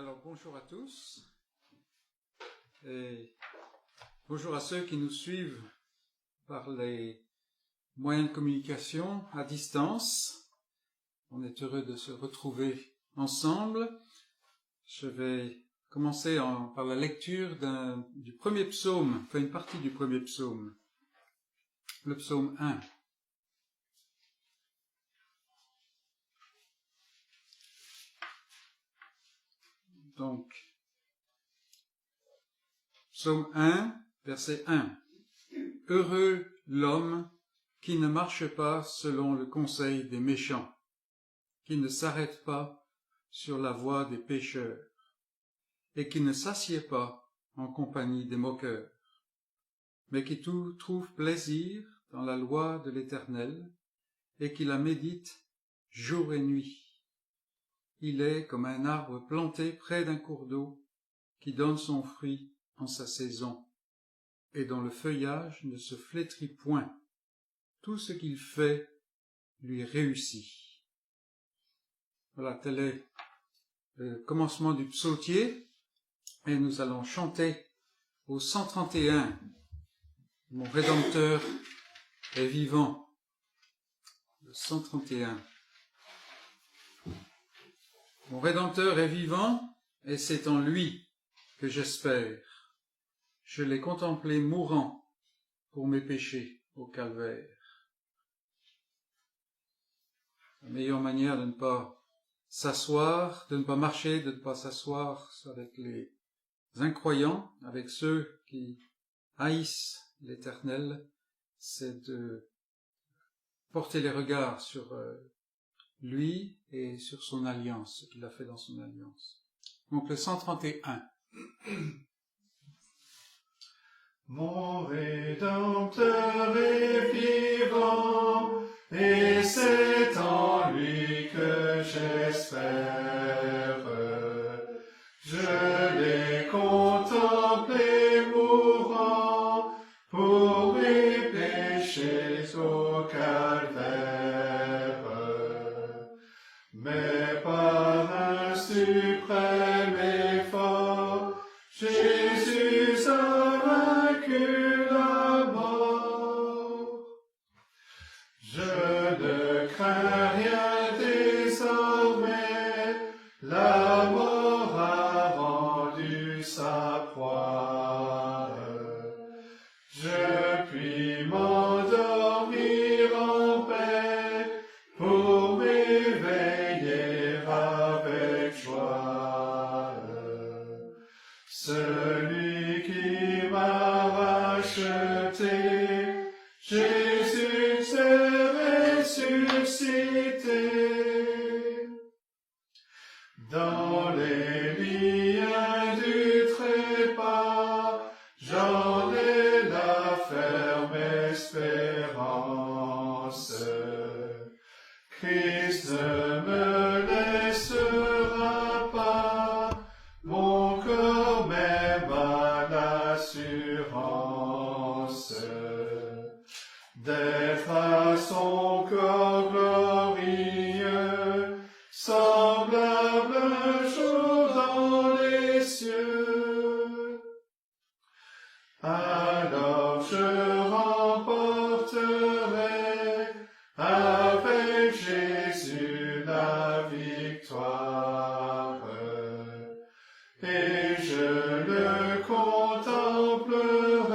Alors bonjour à tous et bonjour à ceux qui nous suivent par les moyens de communication à distance. On est heureux de se retrouver ensemble. Je vais commencer par la lecture du premier psaume, enfin une partie du premier psaume, le psaume 1. Donc, psaume 1, verset 1. Heureux l'homme qui ne marche pas selon le conseil des méchants, qui ne s'arrête pas sur la voie des pécheurs, et qui ne s'assied pas en compagnie des moqueurs, mais qui trouve plaisir dans la loi de l'Éternel, et qui la médite jour et nuit. Il est comme un arbre planté près d'un cours d'eau, qui donne son fruit en sa saison, et dont le feuillage ne se flétrit point. Tout ce qu'il fait lui réussit. Voilà, tel est le commencement du psautier, et nous allons chanter au 131. Mon Rédempteur est vivant. Le 131. Mon Rédempteur est vivant, et c'est en lui que j'espère. Je l'ai contemplé mourant pour mes péchés au calvaire. La meilleure manière de ne pas s'asseoir, de ne pas marcher, de ne pas s'asseoir avec les incroyants, avec ceux qui haïssent l'Éternel, c'est de porter les regards sur lui et sur son alliance, ce qu'il a fait dans son alliance. Donc le 131. Mon Rédempteur est vivant, et c'est en lui que j'espère. Je l'ai contemplé mourant pour mes péchés au calvaire. Mais par un suprême effort, Jésus a vaincu la mort. Je ne crains rien désormais, la mort a rendu sa proie. Je puis m'endormir en paix pour m'éveiller avec joie. Celui qui m'a racheté, Jésus s'est ressuscité. Dans les liens du trépas, j'en ai la ferme espérance. Christ ne me laissera pas, mon corps même a l'assurance d'être à son corps glorieux, semblable un jour dans les cieux. Alors je remporterai avec Jésus la victoire, et je le contemplerai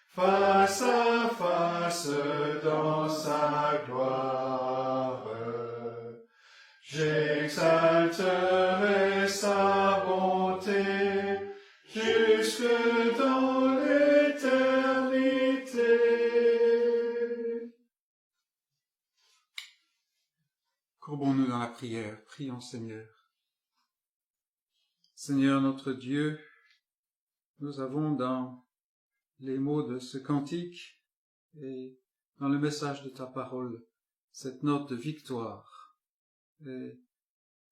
face à face dans sa gloire. J'exalterai sa bonté jusque dans l'éternité. Courbons-nous dans la prière, prions Seigneur. Seigneur notre Dieu, nous avons dans les mots de ce cantique et dans le message de ta parole cette note de victoire. Et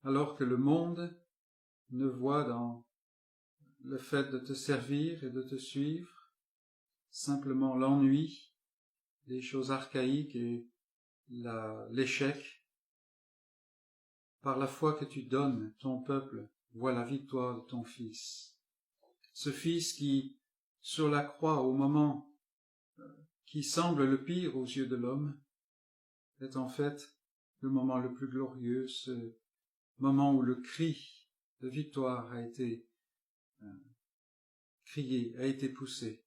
alors que le monde ne voit dans le fait de te servir et de te suivre simplement l'ennui, des choses archaïques et l'échec, par la foi que tu donnes ton peuple voient la victoire de ton Fils. Ce Fils qui, sur la croix, au moment qui semble le pire aux yeux de l'homme, est en fait le moment le plus glorieux, ce moment où le cri de victoire a été crié, a été poussé.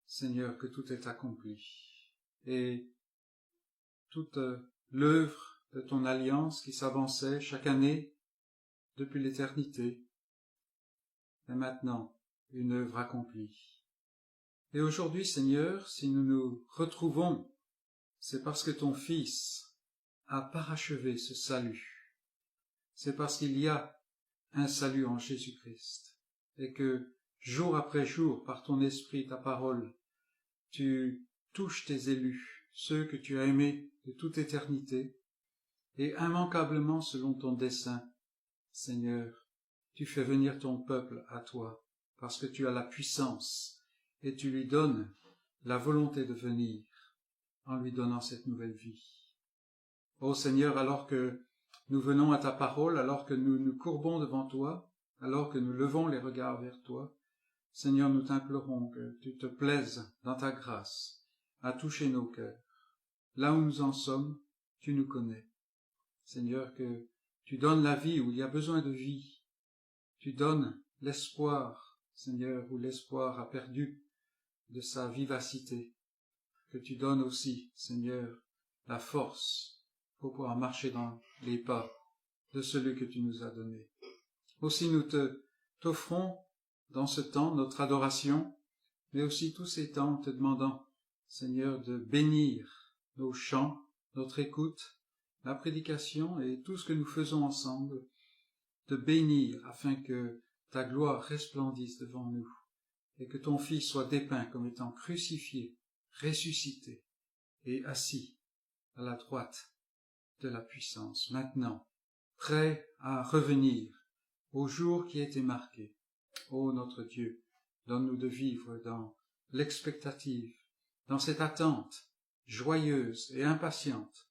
Seigneur, que tout est accompli. Et toute l'œuvre de ton alliance qui s'avançait chaque année depuis l'éternité est maintenant une œuvre accomplie. Et aujourd'hui, Seigneur, si nous nous retrouvons, c'est parce que ton Fils a parachevé ce salut. C'est parce qu'il y a un salut en Jésus-Christ et que jour après jour, par ton esprit, ta parole, tu touches tes élus, ceux que tu as aimés de toute éternité, et immanquablement selon ton dessein, Seigneur, tu fais venir ton peuple à toi, parce que tu as la puissance, et tu lui donnes la volonté de venir, en lui donnant cette nouvelle vie. Ô Seigneur, alors que nous venons à ta parole, alors que nous nous courbons devant toi, alors que nous levons les regards vers toi, Seigneur, nous t'implorons que tu te plaises dans ta grâce à toucher nos cœurs. Là où nous en sommes, tu nous connais. Seigneur, que tu donnes la vie où il y a besoin de vie. Tu donnes l'espoir, Seigneur, où l'espoir a perdu de sa vivacité. Que tu donnes aussi, Seigneur, la force pour pouvoir marcher dans les pas de celui que tu nous as donné. Aussi nous t'offrons dans ce temps notre adoration, mais aussi tous ces temps te demandant, Seigneur, de bénir nos chants, notre écoute, la prédication et tout ce que nous faisons ensemble, de bénir afin que ta gloire resplendisse devant nous et que ton Fils soit dépeint comme étant crucifié, ressuscité et assis à la droite de la puissance, maintenant, prêt à revenir au jour qui a été marqué. Ô notre Dieu, donne-nous de vivre dans l'expectative, dans cette attente joyeuse et impatiente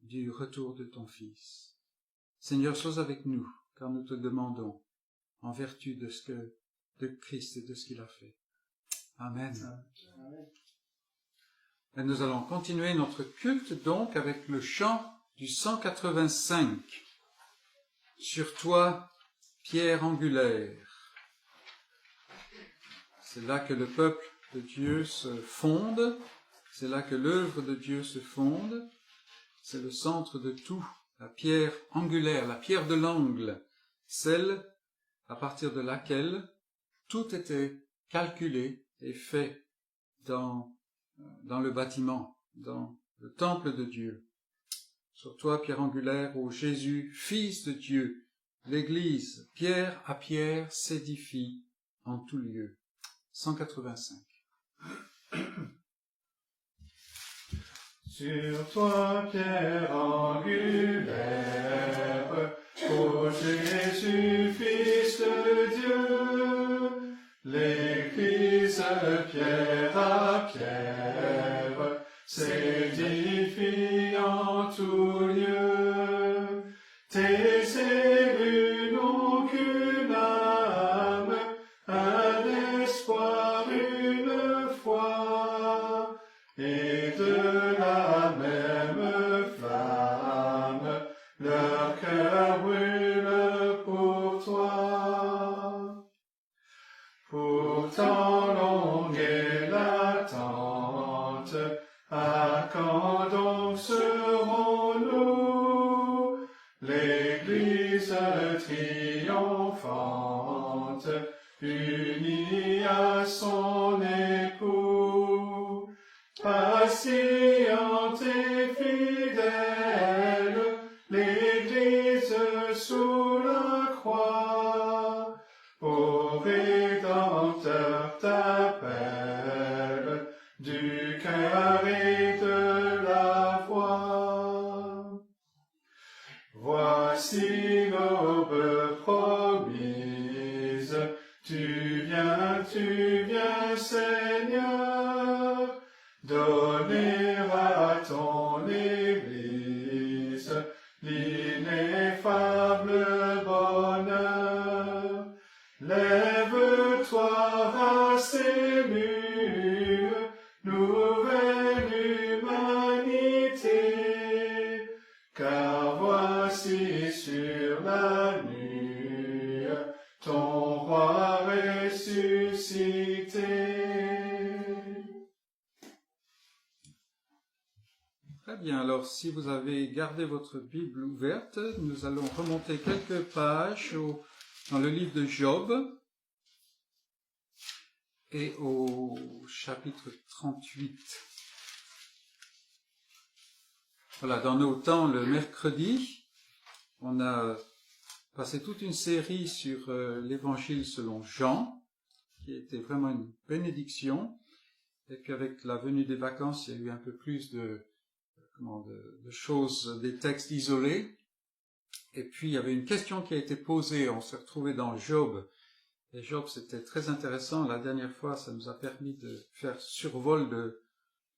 du retour de ton Fils. Seigneur, sois avec nous, car nous te demandons, en vertu de Christ et de ce qu'il a fait. Amen. Amen. Et nous allons continuer notre culte donc avec le chant du 185. Sur toi, pierre angulaire. C'est là que le peuple de Dieu se fonde, c'est là que l'œuvre de Dieu se fonde, c'est le centre de tout, la pierre angulaire, la pierre de l'angle, celle à partir de laquelle tout était calculé et fait dans le bâtiment, dans le temple de Dieu. Sur toi, pierre angulaire, ô Jésus, Fils de Dieu, l'Église, pierre à pierre, s'édifie en tout lieu. 185. Sur toi, pierre angulaire, ô Jésus, Fils de Dieu, l'Église, pierre à pierre, s'édifie en tout lieu. Tes élus n'ont qu'une âme, un espoir, une foi, et de la même flamme, leur cœur brûle pour toi. Pourtant longue est l'attente, à quand donc serons-nous, l'Église triomphante, unie à son époux, patiente et fidèle, l'Église sous la croix, ô Rédempteur t'appelle, du cœur et de la voix. Voici l'aube promise, tu viens, Seigneur, donner à ton Église l'ineffable bonheur. nouvelle humanité, car voici sur la nuit ton roi ressuscité. Très bien, alors si vous avez gardé votre Bible ouverte, nous allons remonter quelques pages dans le livre de Job et au chapitre 38. Voilà, dans nos temps, le mercredi, on a passé toute une série sur l'évangile selon Jean, qui était vraiment une bénédiction. Et puis avec la venue des vacances, il y a eu un peu plus de choses, des textes isolés. Et puis il y avait une question qui a été posée, on s'est retrouvé dans Job. Et Job, c'était très intéressant. La dernière fois, ça nous a permis de faire survol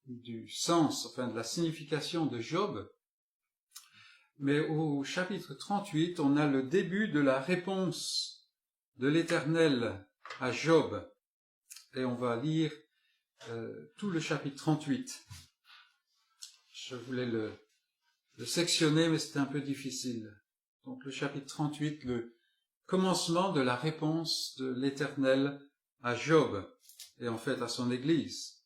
du sens, enfin de la signification de Job. Mais au chapitre 38, on a le début de la réponse de l'Éternel à Job. Et on va lire tout le chapitre 38. Je voulais le sectionner, mais c'était un peu difficile. Donc le chapitre 38, le commencement de la réponse de l'Éternel à Job, et en fait à son Église.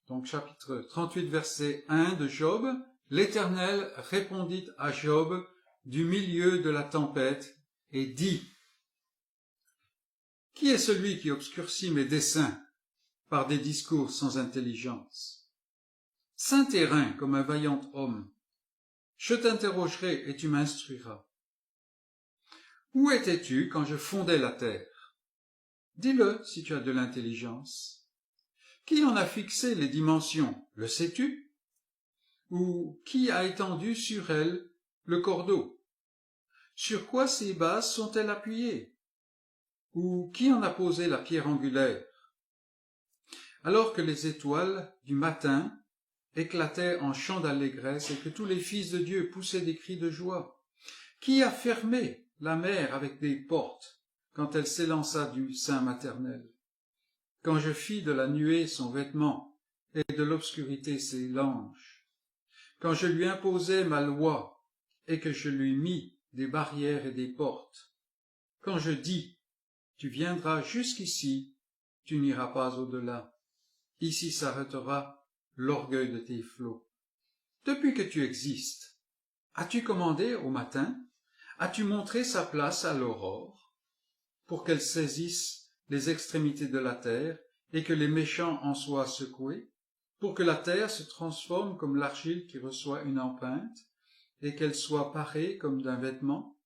Donc chapitre 38, verset 1 de Job, « L'Éternel répondit à Job du milieu de la tempête et dit, « Qui est celui qui obscurcit mes desseins par des discours sans intelligence ? Saint terrain comme un vaillant homme, je t'interrogerai et tu m'instruiras. Où étais-tu quand je fondais la terre? Dis-le si tu as de l'intelligence. Qui en a fixé les dimensions, le sais-tu? Ou qui a étendu sur elle le cordeau? Sur quoi ces bases sont-elles appuyées? Ou qui en a posé la pierre angulaire? Alors que les étoiles du matin éclataient en chants d'allégresse et que tous les fils de Dieu poussaient des cris de joie. Qui a fermé la mer avec des portes quand elle s'élança du sein maternel? Quand je fis de la nuée son vêtement et de l'obscurité ses langes? Quand je lui imposai ma loi et que je lui mis des barrières et des portes? Quand je dis, tu viendras jusqu'ici, tu n'iras pas au-delà. Ici s'arrêtera l'orgueil de tes flots. Depuis que tu existes, as-tu commandé au matin? As-tu montré sa place à l'aurore? Pour qu'elle saisisse les extrémités de la terre et que les méchants en soient secoués? Pour que la terre se transforme comme l'argile qui reçoit une empreinte et qu'elle soit parée comme d'un vêtement?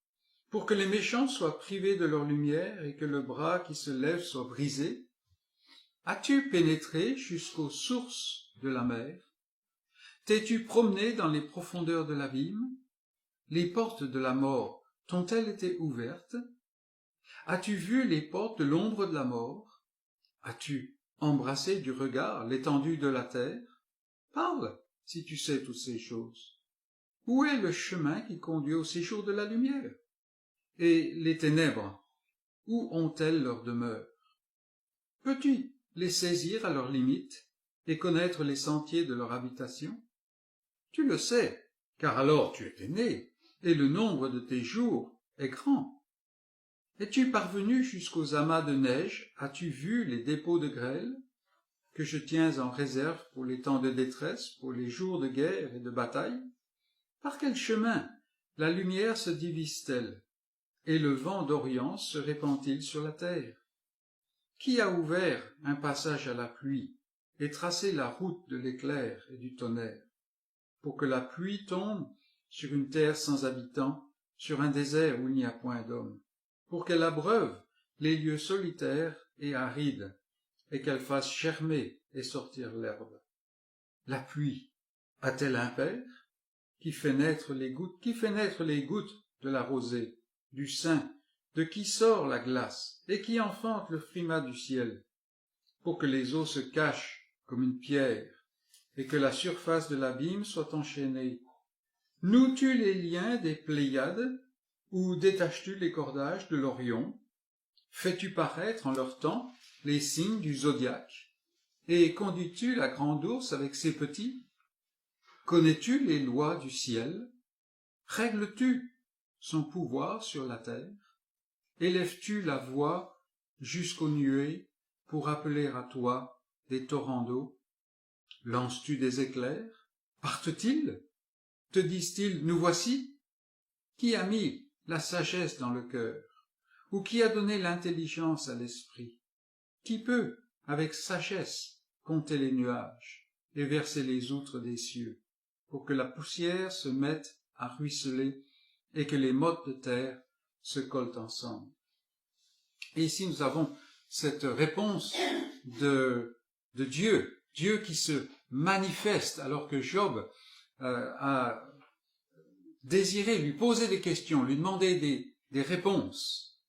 Pour que les méchants soient privés de leur lumière et que le bras qui se lève soit brisé? As-tu pénétré jusqu'aux sources de la mer? T'es-tu promené dans les profondeurs de l'abîme? Les portes de la mort t'ont-elles été ouvertes? As-tu vu les portes de l'ombre de la mort? As-tu embrassé du regard l'étendue de la terre? Parle, si tu sais toutes ces choses. Où est le chemin qui conduit au séjour de la lumière? Et les ténèbres, où ont-elles leur demeure? Peux-tu les saisir à leurs limites et connaître les sentiers de leur habitation? Tu le sais, car alors tu étais né, et le nombre de tes jours est grand. Es-tu parvenu jusqu'aux amas de neige? As-tu vu les dépôts de grêle que je tiens en réserve pour les temps de détresse, pour les jours de guerre et de bataille? Par quel chemin la lumière se divise-t-elle, et le vent d'Orient se répand-il sur la terre? Qui a ouvert un passage à la pluie et tracé la route de l'éclair et du tonnerre, pour que la pluie tombe sur une terre sans habitants, sur un désert où il n'y a point d'homme, pour qu'elle abreuve les lieux solitaires et arides, et qu'elle fasse germer et sortir l'herbe? La pluie a-t-elle un père qui fait naître les gouttes de la rosée, du sein, de qui sort la glace et qui enfante le frimas du ciel, pour que les eaux se cachent comme une pierre et que la surface de l'abîme soit enchaînée? Noues-tu les liens des Pléiades ou détaches-tu les cordages de l'Orion? Fais-tu paraître en leur temps les signes du zodiaque Et conduis-tu la grande ours avec ses petits? Connais-tu les lois du ciel? Règles-tu son pouvoir sur la terre? Élèves-tu la voix jusqu'aux nuées pour appeler à toi des torrents d'eau? Lances-tu des éclairs? Partent-ils? Te disent-ils, nous voici? Qui a mis la sagesse dans le cœur? Ou qui a donné l'intelligence à l'esprit? Qui peut, avec sagesse, compter les nuages et verser les outres des cieux, pour que la poussière se mette à ruisseler et que les mottes de terre se collent ensemble? Et ici nous avons cette réponse de Dieu, Dieu qui se manifeste alors que Job a désiré lui poser des questions, lui demander des réponses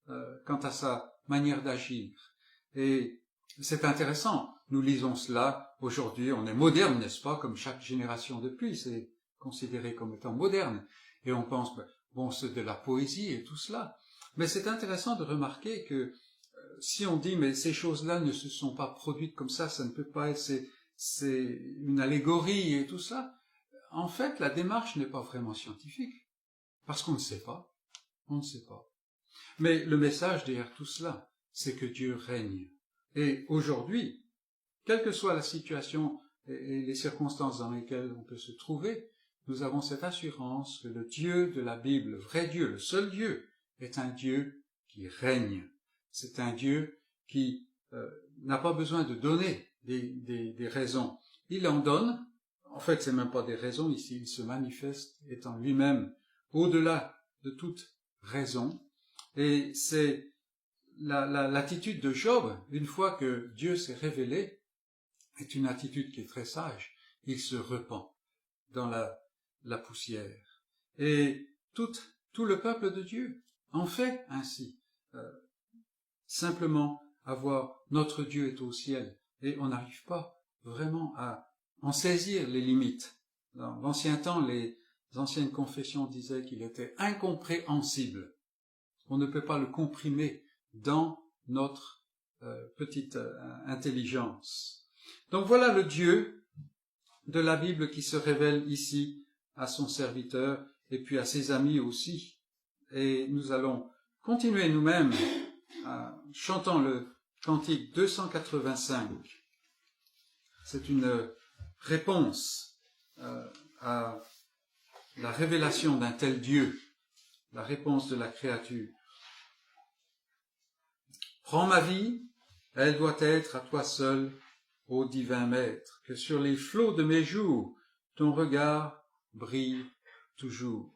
quant à sa manière d'agir. Et c'est intéressant, nous lisons cela aujourd'hui, on est moderne, n'est-ce pas, comme chaque génération depuis, c'est considéré comme étant moderne, et on pense, bon, c'est de la poésie et tout cela, mais c'est intéressant de remarquer que si on dit, mais ces choses-là ne se sont pas produites comme ça ne peut pas être, c'est une allégorie et tout ça, en fait, la démarche n'est pas vraiment scientifique, parce qu'on ne sait pas, on ne sait pas. Mais le message derrière tout cela, c'est que Dieu règne. Et aujourd'hui, quelle que soit la situation et les circonstances dans lesquelles on peut se trouver, nous avons cette assurance que le Dieu de la Bible, le vrai Dieu, le seul Dieu, est un Dieu qui règne. C'est un Dieu qui n'a pas besoin de donner des raisons. Il en donne. En fait, c'est même pas des raisons ici. Il se manifeste étant lui-même au-delà de toute raison. Et c'est l'attitude de Job, une fois que Dieu s'est révélé, est une attitude qui est très sage. Il se repent dans la poussière. Et tout le peuple de Dieu en fait ainsi. Simplement avoir notre Dieu est au ciel. Et on n'arrive pas vraiment à en saisir les limites. Dans l'ancien temps, les anciennes confessions disaient qu'il était incompréhensible. On ne peut pas le comprimer dans notre petite intelligence. Donc voilà le Dieu de la Bible qui se révèle ici à son serviteur et puis à ses amis aussi. Et nous allons continuer nous-mêmes chantant le cantique 285. C'est une réponse à la révélation d'un tel Dieu, la réponse de la créature. Prends ma vie, elle doit être à toi seul, ô divin Maître, que sur les flots de mes jours, ton regard brille toujours.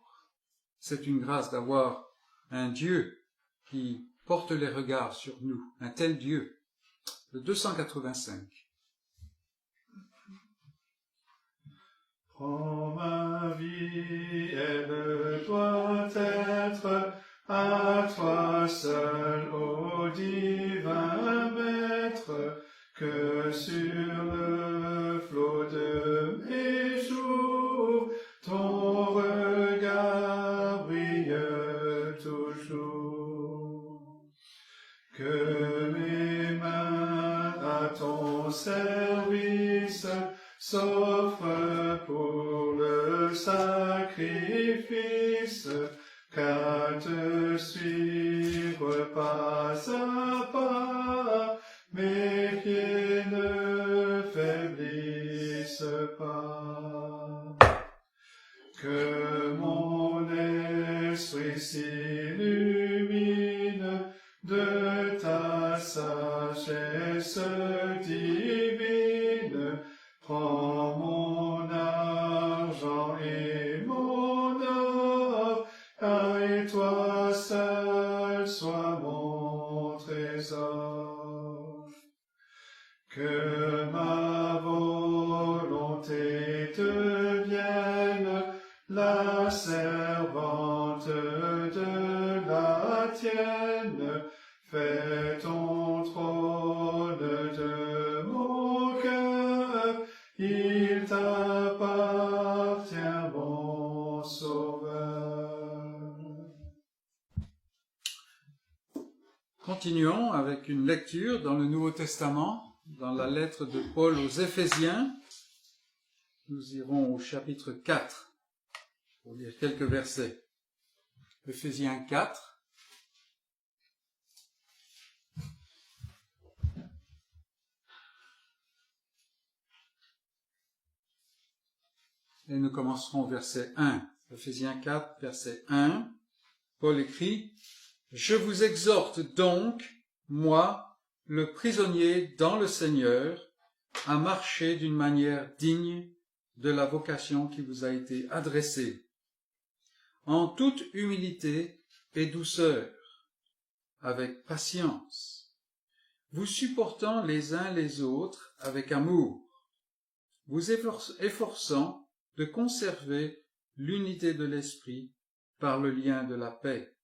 C'est une grâce d'avoir un Dieu qui porte les regards sur nous, un tel Dieu. Le 285. Prends ma vie, elle doit être à toi seul, ô divin Maître, que sur le flot de mes jours, ton regard brille toujours. Que mes mains à ton service s'offrent pour le sacrifice, qu'à te suivre pas à pas, mes pieds ne faiblissent pas. Que mon esprit s'illumine de ta sagesse divine. Prends mon argent et mon or, et toi seul sois mon trésor. Que ma volonté devienne la servante de la tienne. Fais ton trône de mon cœur, il t'appartient, mon Sauveur. Continuons avec une lecture dans le Nouveau Testament, dans la lettre de Paul aux Éphésiens. Nous irons au chapitre 4 pour lire quelques versets. Éphésiens 4. Et nous commencerons au verset 1. Éphésiens 4, verset 1. Paul écrit: « Je vous exhorte donc, moi, le prisonnier dans le Seigneur, à marcher d'une manière digne de la vocation qui vous a été adressée, en toute humilité et douceur, avec patience, vous supportant les uns les autres avec amour, vous efforçant de conserver l'unité de l'esprit par le lien de la paix.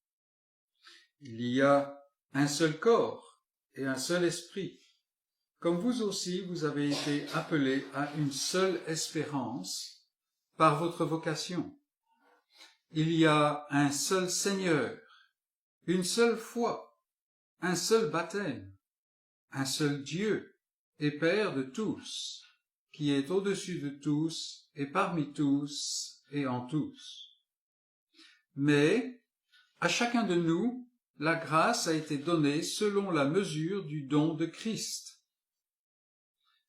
Il y a un seul corps et un seul esprit, comme vous aussi vous avez été appelés à une seule espérance par votre vocation. Il y a un seul Seigneur, une seule foi, un seul baptême, un seul Dieu et Père de tous, qui est au-dessus de tous et parmi tous et en tous. Mais à chacun de nous, la grâce a été donnée selon la mesure du don de Christ.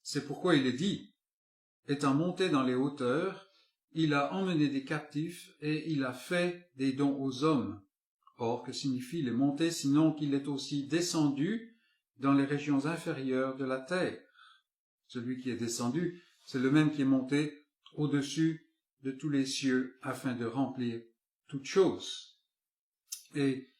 C'est pourquoi il est dit, étant monté dans les hauteurs, il a emmené des captifs et il a fait des dons aux hommes. Or, que signifie les montées, sinon qu'il est aussi descendu dans les régions inférieures de la terre? Celui qui est descendu, c'est le même qui est monté au-dessus de tous les cieux afin de remplir toutes choses. Et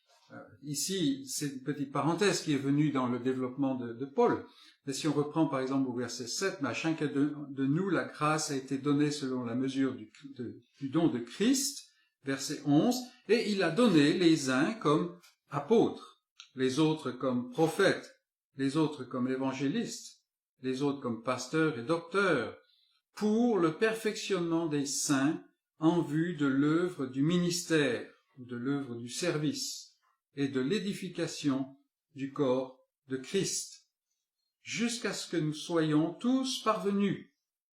ici, c'est une petite parenthèse qui est venue dans le développement de Paul. Mais si on reprend par exemple au verset 7, mais à chacun de nous, la grâce a été donnée selon la mesure du don de Christ, verset 11, et il a donné les uns comme apôtres, les autres comme prophètes, les autres comme évangélistes, les autres comme pasteurs et docteurs, pour le perfectionnement des saints en vue de l'œuvre du ministère, ou de l'œuvre du service, et de l'édification du corps de Christ, jusqu'à ce que nous soyons tous parvenus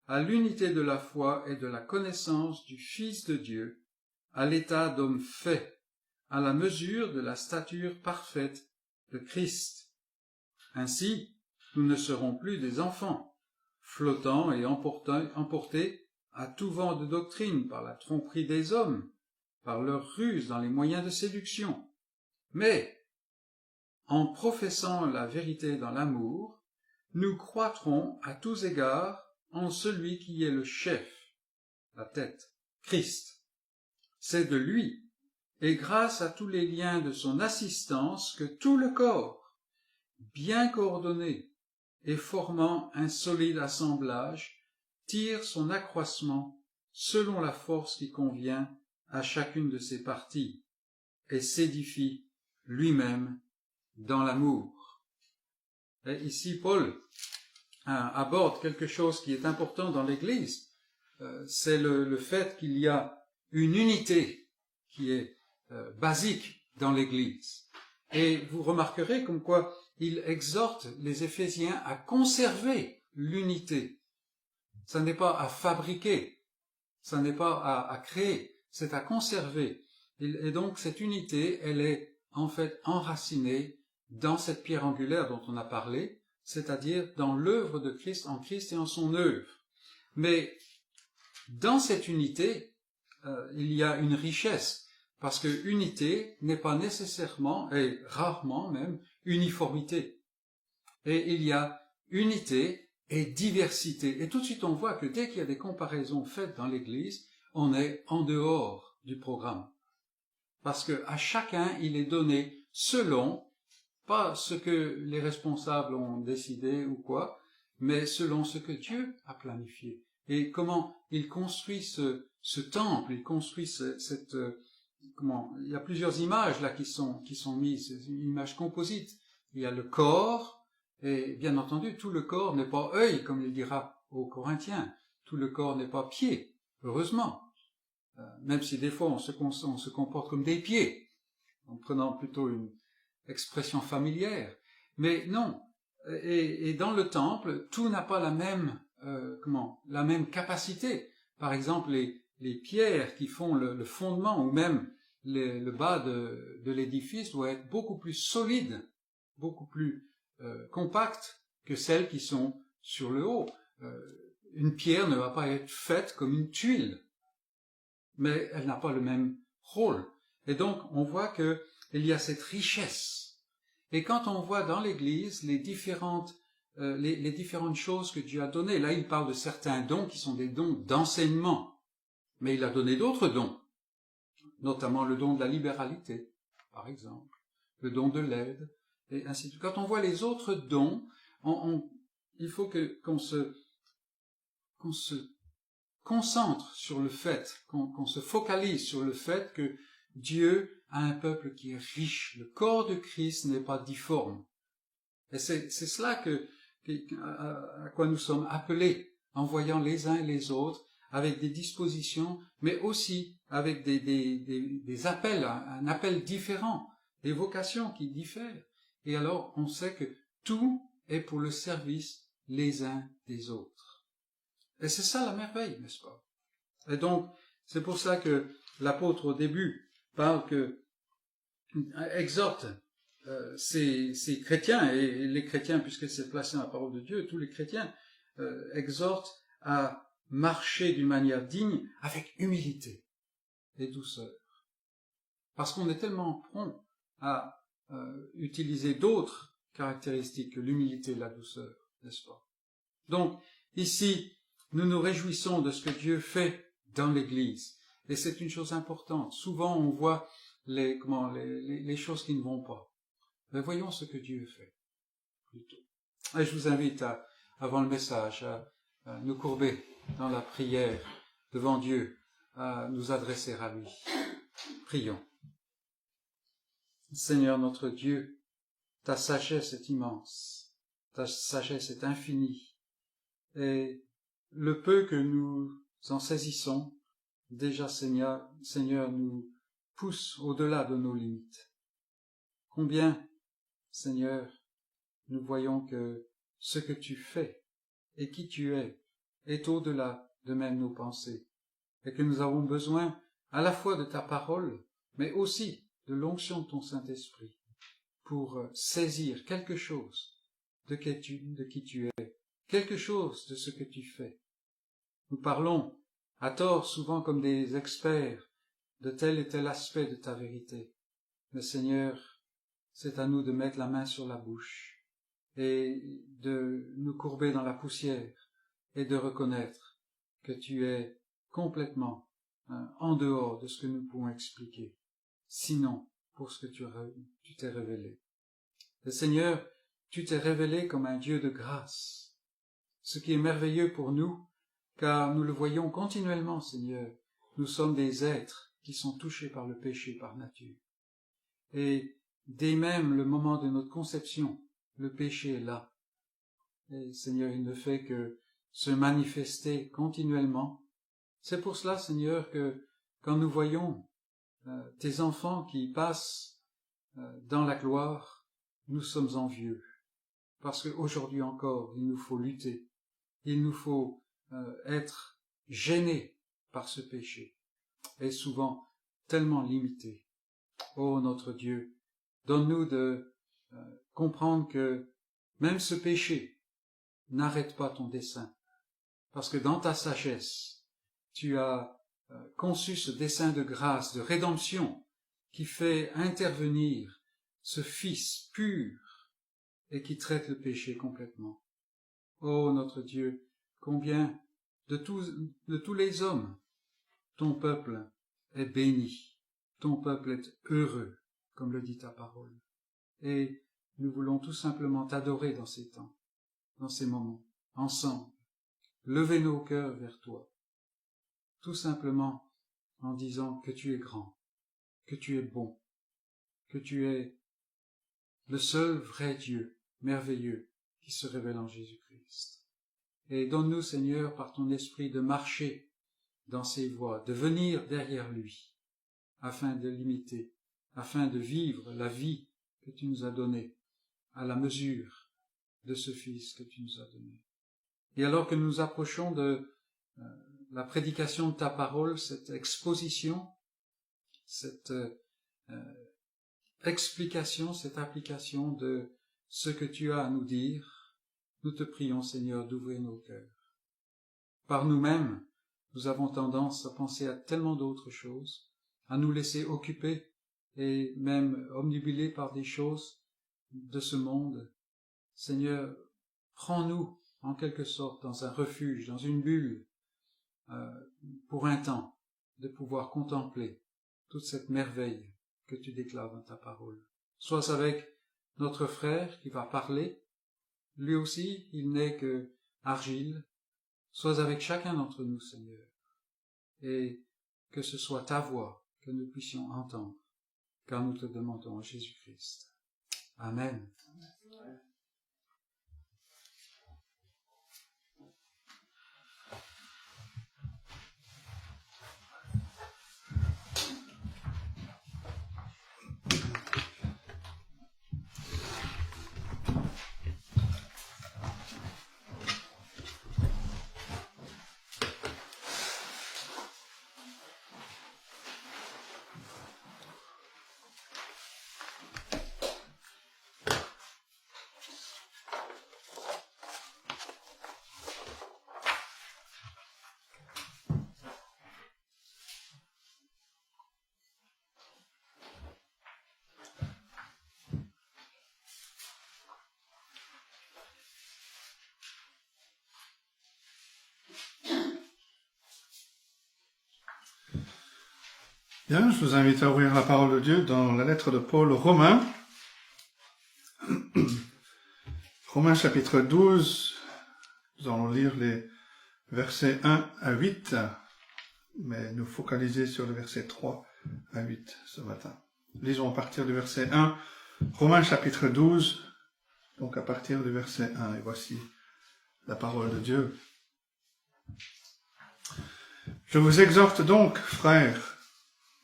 à l'unité de la foi et de la connaissance du Fils de Dieu, à l'état d'homme fait, à la mesure de la stature parfaite de Christ. Ainsi, nous ne serons plus des enfants, flottant et emportés à tout vent de doctrine par la tromperie des hommes, par leurs ruses dans les moyens de séduction. Mais, en professant la vérité dans l'amour, nous croîtrons à tous égards en celui qui est le chef, la tête, Christ. C'est de lui, et grâce à tous les liens de son assistance, que tout le corps, bien coordonné et formant un solide assemblage, tire son accroissement selon la force qui convient à chacune de ses parties, et s'édifie lui-même dans l'amour. Et ici, Paul aborde quelque chose qui est important dans l'Église, c'est le fait qu'il y a une unité qui est basique dans l'Église. Et vous remarquerez comme quoi il exhorte les Éphésiens à conserver l'unité. Ça n'est pas à fabriquer, ça n'est pas à créer, c'est à conserver. Et donc cette unité, elle est en fait enracinée dans cette pierre angulaire dont on a parlé, c'est-à-dire dans l'œuvre de Christ, en Christ et en son œuvre. Mais dans cette unité, il y a une richesse, parce que unité n'est pas nécessairement, et rarement même, uniformité. Et il y a unité et diversité. Et tout de suite on voit que dès qu'il y a des comparaisons faites dans l'Église, on est en dehors du programme. Parce que à chacun, il est donné selon, pas ce que les responsables ont décidé ou quoi, mais selon ce que Dieu a planifié. Et comment il construit ce temple, il construit il y a plusieurs images là qui sont mises, une image composite. Il y a le corps, et bien entendu, tout le corps n'est pas œil, comme il dira aux Corinthiens. Tout le corps n'est pas pied, heureusement. Même si des fois on se comporte comme des pieds, en prenant plutôt une expression familière. Mais non, Et dans le temple, tout n'a pas la même capacité. Par exemple, les pierres qui font le fondement ou même le bas de l'édifice doit être beaucoup plus solide, beaucoup plus compacte que celles qui sont sur le haut. Une pierre ne va pas être faite comme une tuile, mais elle n'a pas le même rôle. Et donc, on voit qu'il y a cette richesse. Et quand on voit dans l'Église les différentes choses que Dieu a données, là il parle de certains dons qui sont des dons d'enseignement, mais il a donné d'autres dons, notamment le don de la libéralité, par exemple, le don de l'aide, et ainsi de suite. Quand on voit les autres dons, il faut qu'on se concentre sur le fait, qu'on se focalise sur le fait que Dieu a un peuple qui est riche. Le corps de Christ n'est pas difforme. Et c'est cela à quoi nous sommes appelés, en voyant les uns et les autres, avec des dispositions, mais aussi avec des appels, un appel différent, des vocations qui diffèrent. Et alors, on sait que tout est pour le service les uns des autres. Et c'est ça la merveille, n'est-ce pas? Et donc, c'est pour ça que l'apôtre au début exhorte ces chrétiens, et les chrétiens, puisque c'est placé dans la parole de Dieu, tous les chrétiens exhortent à marcher d'une manière digne, avec humilité et douceur. Parce qu'on est tellement prompt à utiliser d'autres caractéristiques que l'humilité et la douceur, n'est-ce pas? Donc, ici, nous nous réjouissons de ce que Dieu fait dans l'Église. Et c'est une chose importante. Souvent, on voit les choses qui ne vont pas. Mais voyons ce que Dieu fait, plutôt. Et je vous invite avant le message, à nous courber dans la prière devant Dieu, à nous adresser à lui. Prions. Seigneur notre Dieu, ta sagesse est immense, ta sagesse est infinie, et le peu que nous en saisissons, déjà Seigneur, nous pousse au-delà de nos limites. Combien, Seigneur, nous voyons que ce que tu fais et qui tu es est au-delà de même nos pensées, et que nous avons besoin à la fois de ta parole, mais aussi de l'onction de ton Saint-Esprit, pour saisir quelque chose de qui tu es, quelque chose de ce que tu fais. Nous parlons à tort souvent comme des experts de tel et tel aspect de ta vérité. Mais Seigneur, c'est à nous de mettre la main sur la bouche et de nous courber dans la poussière et de reconnaître que tu es complètement en dehors de ce que nous pouvons expliquer, sinon pour ce que tu t'es révélé. Et Seigneur, tu t'es révélé comme un Dieu de grâce, ce qui est merveilleux pour nous, car nous le voyons continuellement, Seigneur. Nous sommes des êtres qui sont touchés par le péché par nature. Et dès même le moment de notre conception, le péché est là. Et Seigneur, il ne fait que se manifester continuellement. C'est pour cela, Seigneur, que quand nous voyons tes enfants qui passent dans la gloire, nous sommes envieux. Parce qu'aujourd'hui encore, il nous faut lutter. Il nous faut être gênés par ce péché, et souvent tellement limité. Ô notre Dieu, donne-nous de comprendre que même ce péché n'arrête pas ton dessein, parce que dans ta sagesse, tu as conçu ce dessein de grâce, de rédemption, qui fait intervenir ce Fils pur et qui traite le péché complètement. Ô notre Dieu, combien de tous les hommes, ton peuple est béni, ton peuple est heureux, comme le dit ta parole. Et nous voulons tout simplement t'adorer dans ces temps, dans ces moments, ensemble, lever nos cœurs vers toi, tout simplement en disant que tu es grand, que tu es bon, que tu es le seul vrai Dieu, merveilleux, qui se révèle en Jésus-Christ. Et donne-nous, Seigneur, par ton esprit, de marcher dans ses voies, de venir derrière lui, afin de l'imiter, afin de vivre la vie que tu nous as donnée, à la mesure de ce Fils que tu nous as donné. Et alors que nous nous approchons de la prédication de ta parole, cette exposition, cette explication, cette application de ce que tu as à nous dire, nous te prions, Seigneur, d'ouvrir nos cœurs. Par nous-mêmes, nous avons tendance à penser à tellement d'autres choses, à nous laisser occuper et même omnibulés par des choses de ce monde. Seigneur, prends-nous en quelque sorte dans un refuge, dans une bulle, pour un temps, de pouvoir contempler toute cette merveille que tu déclares dans ta parole. Soit avec notre frère qui va parler, lui aussi, il n'est que argile, soit avec chacun d'entre nous, Seigneur, et que ce soit ta voix que nous puissions entendre, car nous te demandons en Jésus-Christ. Amen. Bien, je vous invite à ouvrir la parole de Dieu dans la lettre de Paul aux Romains. Romains chapitre 12, nous allons lire les versets 1 à 8, mais nous focaliser sur le verset 3 à 8 ce matin. Lisons à partir du verset 1, Romains chapitre 12, donc à partir du verset 1, et voici la parole de Dieu. Je vous exhorte donc, frères,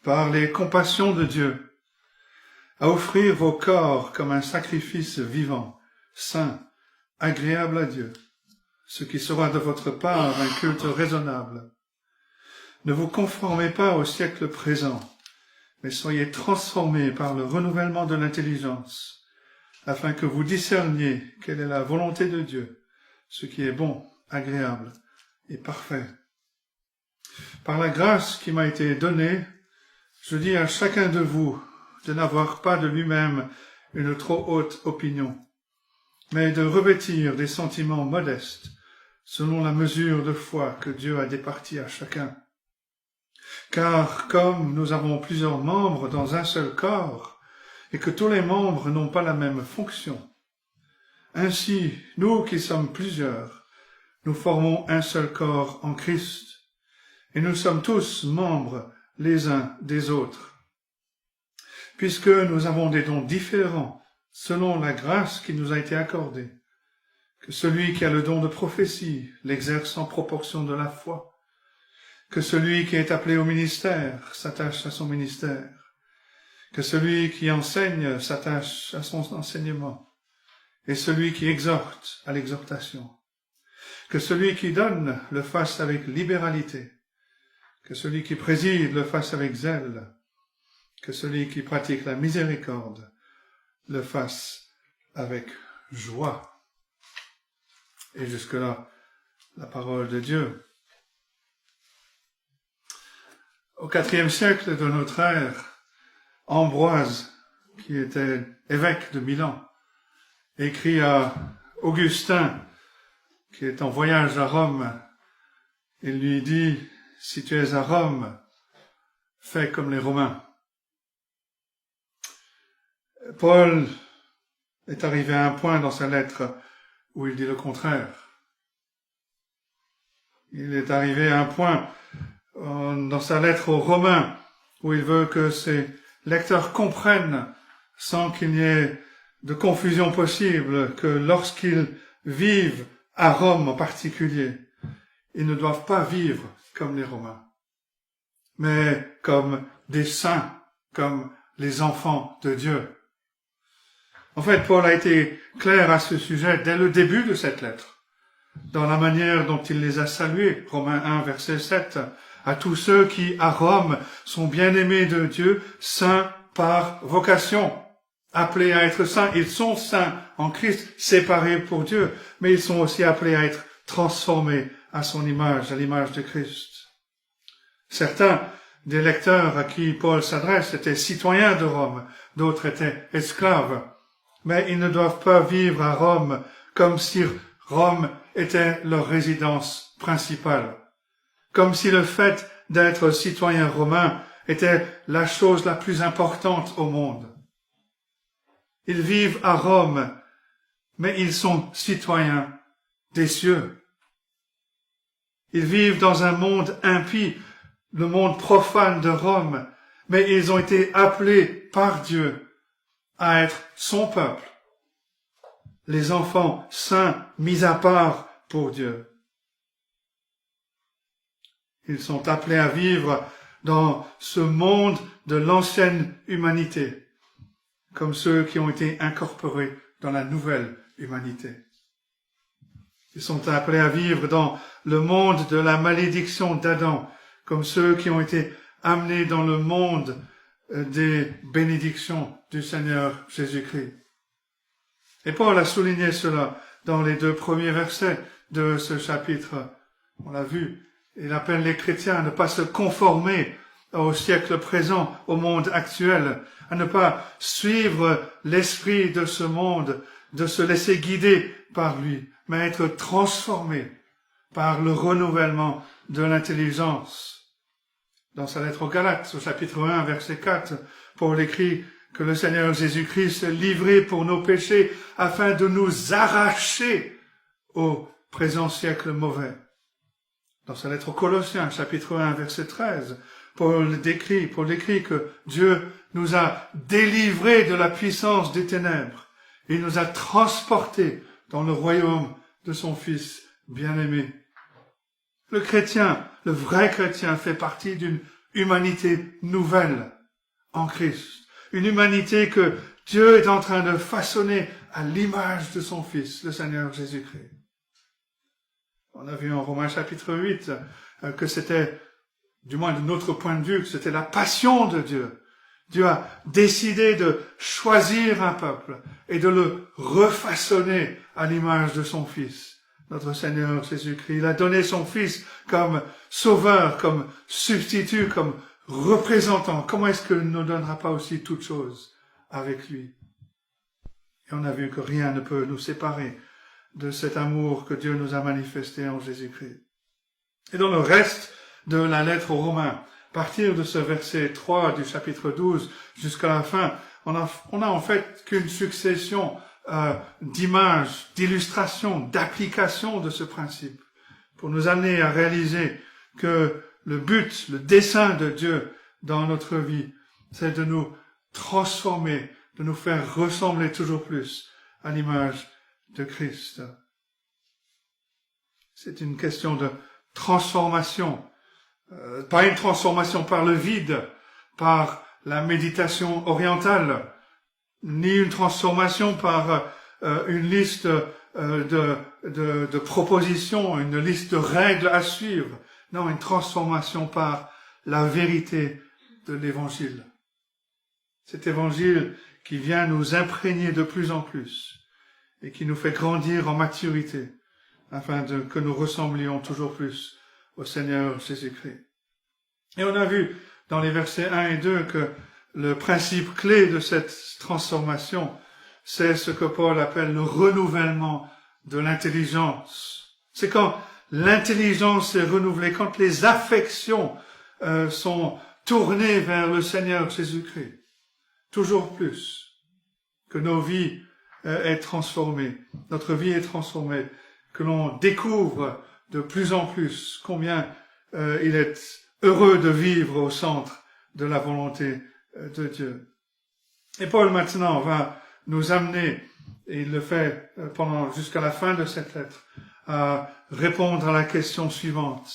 par les compassions de Dieu, à offrir vos corps comme un sacrifice vivant, saint, agréable à Dieu, ce qui sera de votre part un culte raisonnable. Ne vous conformez pas au siècle présent, mais soyez transformés par le renouvellement de l'intelligence, afin que vous discerniez quelle est la volonté de Dieu, ce qui est bon, agréable et parfait. Par la grâce qui m'a été donnée, je dis à chacun de vous de n'avoir pas de lui-même une trop haute opinion, mais de revêtir des sentiments modestes, selon la mesure de foi que Dieu a départie à chacun. Car comme nous avons plusieurs membres dans un seul corps, et que tous les membres n'ont pas la même fonction, ainsi, nous qui sommes plusieurs, nous formons un seul corps en Christ, et nous sommes tous membres les uns des autres. Puisque nous avons des dons différents selon la grâce qui nous a été accordée, que celui qui a le don de prophétie l'exerce en proportion de la foi, que celui qui est appelé au ministère s'attache à son ministère, que celui qui enseigne s'attache à son enseignement, et celui qui exhorte à l'exhortation, que celui qui donne le fasse avec libéralité, que celui qui préside le fasse avec zèle, que celui qui pratique la miséricorde le fasse avec joie. Et jusque-là, la parole de Dieu. Au IVe siècle de notre ère, Ambroise, qui était évêque de Milan, écrit à Augustin, qui est en voyage à Rome, et lui dit, si tu es à Rome, fais comme les Romains. Paul est arrivé à un point dans sa lettre où il dit le contraire. Il est arrivé à un point dans sa lettre aux Romains où il veut que ses lecteurs comprennent, sans qu'il n'y ait de confusion possible, que lorsqu'ils vivent à Rome en particulier, ils ne doivent pas vivre comme les Romains, mais comme des saints, comme les enfants de Dieu. En fait, Paul a été clair à ce sujet dès le début de cette lettre, dans la manière dont il les a salués. Romains 1, verset 7, à tous ceux qui, à Rome, sont bien-aimés de Dieu, saints par vocation, appelés à être saints. Ils sont saints en Christ, séparés pour Dieu, mais ils sont aussi appelés à être transformés à son image, à l'image de Christ. Certains des lecteurs à qui Paul s'adresse étaient citoyens de Rome, d'autres étaient esclaves, mais ils ne doivent pas vivre à Rome comme si Rome était leur résidence principale, comme si le fait d'être citoyen romain était la chose la plus importante au monde. Ils vivent à Rome, mais ils sont citoyens des cieux. Ils vivent dans un monde impie, le monde profane de Rome, mais ils ont été appelés par Dieu à être son peuple, les enfants saints mis à part pour Dieu. Ils sont appelés à vivre dans ce monde de l'ancienne humanité, comme ceux qui ont été incorporés dans la nouvelle humanité. Ils sont appelés à vivre dans le monde de la malédiction d'Adam, comme ceux qui ont été amenés dans le monde des bénédictions du Seigneur Jésus-Christ. Et Paul a souligné cela dans les 2 premiers versets de ce chapitre. On l'a vu, il appelle les chrétiens à ne pas se conformer au siècle présent, au monde actuel, à ne pas suivre l'esprit de ce monde, de se laisser guider par lui, mais à être transformé par le renouvellement de l'intelligence. Dans sa lettre aux Galates, au chapitre 1, verset 4, Paul écrit que le Seigneur Jésus-Christ s'est livré pour nos péchés afin de nous arracher au présent siècle mauvais. Dans sa lettre aux Colossiens, chapitre 1, verset 13, Paul décrit que Dieu nous a délivrés de la puissance des ténèbres. Il nous a transportés dans le royaume de son Fils bien-aimé. Le chrétien, le vrai chrétien, fait partie d'une humanité nouvelle en Christ. Une humanité que Dieu est en train de façonner à l'image de son Fils, le Seigneur Jésus-Christ. On a vu en Romains chapitre 8 que c'était, du moins de notre point de vue, que c'était la passion de Dieu. Dieu a décidé de choisir un peuple et de le refaçonner à l'image de son Fils, notre Seigneur Jésus-Christ. Il a donné son Fils comme sauveur, comme substitut, comme représentant. Comment est-ce qu'il ne nous donnera pas aussi toutes choses avec lui? Et on a vu que rien ne peut nous séparer de cet amour que Dieu nous a manifesté en Jésus-Christ. Et dans le reste de la lettre aux Romains, à partir de ce verset 3 du chapitre 12 jusqu'à la fin, on a en fait qu'une succession d'images, d'illustrations, d'applications de ce principe pour nous amener à réaliser que le but, le dessein de Dieu dans notre vie, c'est de nous transformer, de nous faire ressembler toujours plus à l'image de Christ. C'est une question de transformation, pas une transformation par le vide, par la méditation orientale, ni une transformation par une liste de propositions, une liste de règles à suivre. Non, une transformation par la vérité de l'Évangile. Cet Évangile qui vient nous imprégner de plus en plus et qui nous fait grandir en maturité afin que nous ressemblions toujours plus au Seigneur Jésus-Christ. Et on a vu dans les versets 1 et 2 que le principe clé de cette transformation, c'est ce que Paul appelle le renouvellement de l'intelligence. C'est quand l'intelligence est renouvelée, quand les affections sont tournées vers le Seigneur Jésus-Christ, toujours plus, que nos vies est transformée, notre vie est transformée, que l'on découvre de plus en plus combien il est heureux de vivre au centre de la volonté de Dieu. Et Paul maintenant va nous amener, et il le fait jusqu'à la fin de cette lettre, à répondre à la question suivante.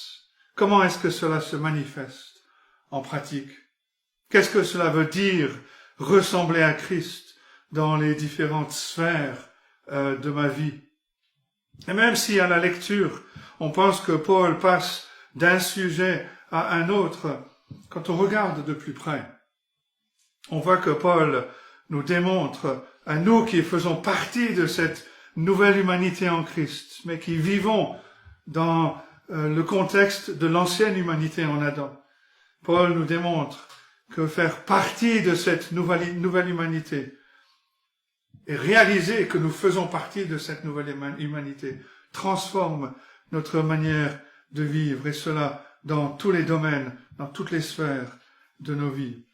Comment est-ce que cela se manifeste en pratique? Qu'est-ce que cela veut dire ressembler à Christ dans les différentes sphères de ma vie. Et même si à la lecture, on pense que Paul passe d'un sujet à un autre, quand on regarde de plus près, on voit que Paul nous démontre, à nous qui faisons partie de cette nouvelle humanité en Christ, mais qui vivons dans le contexte de l'ancienne humanité en Adam. Paul nous démontre que faire partie de cette nouvelle humanité et réaliser que nous faisons partie de cette nouvelle humanité transforme notre manière de vivre, et cela dans tous les domaines, dans toutes les sphères de nos vies.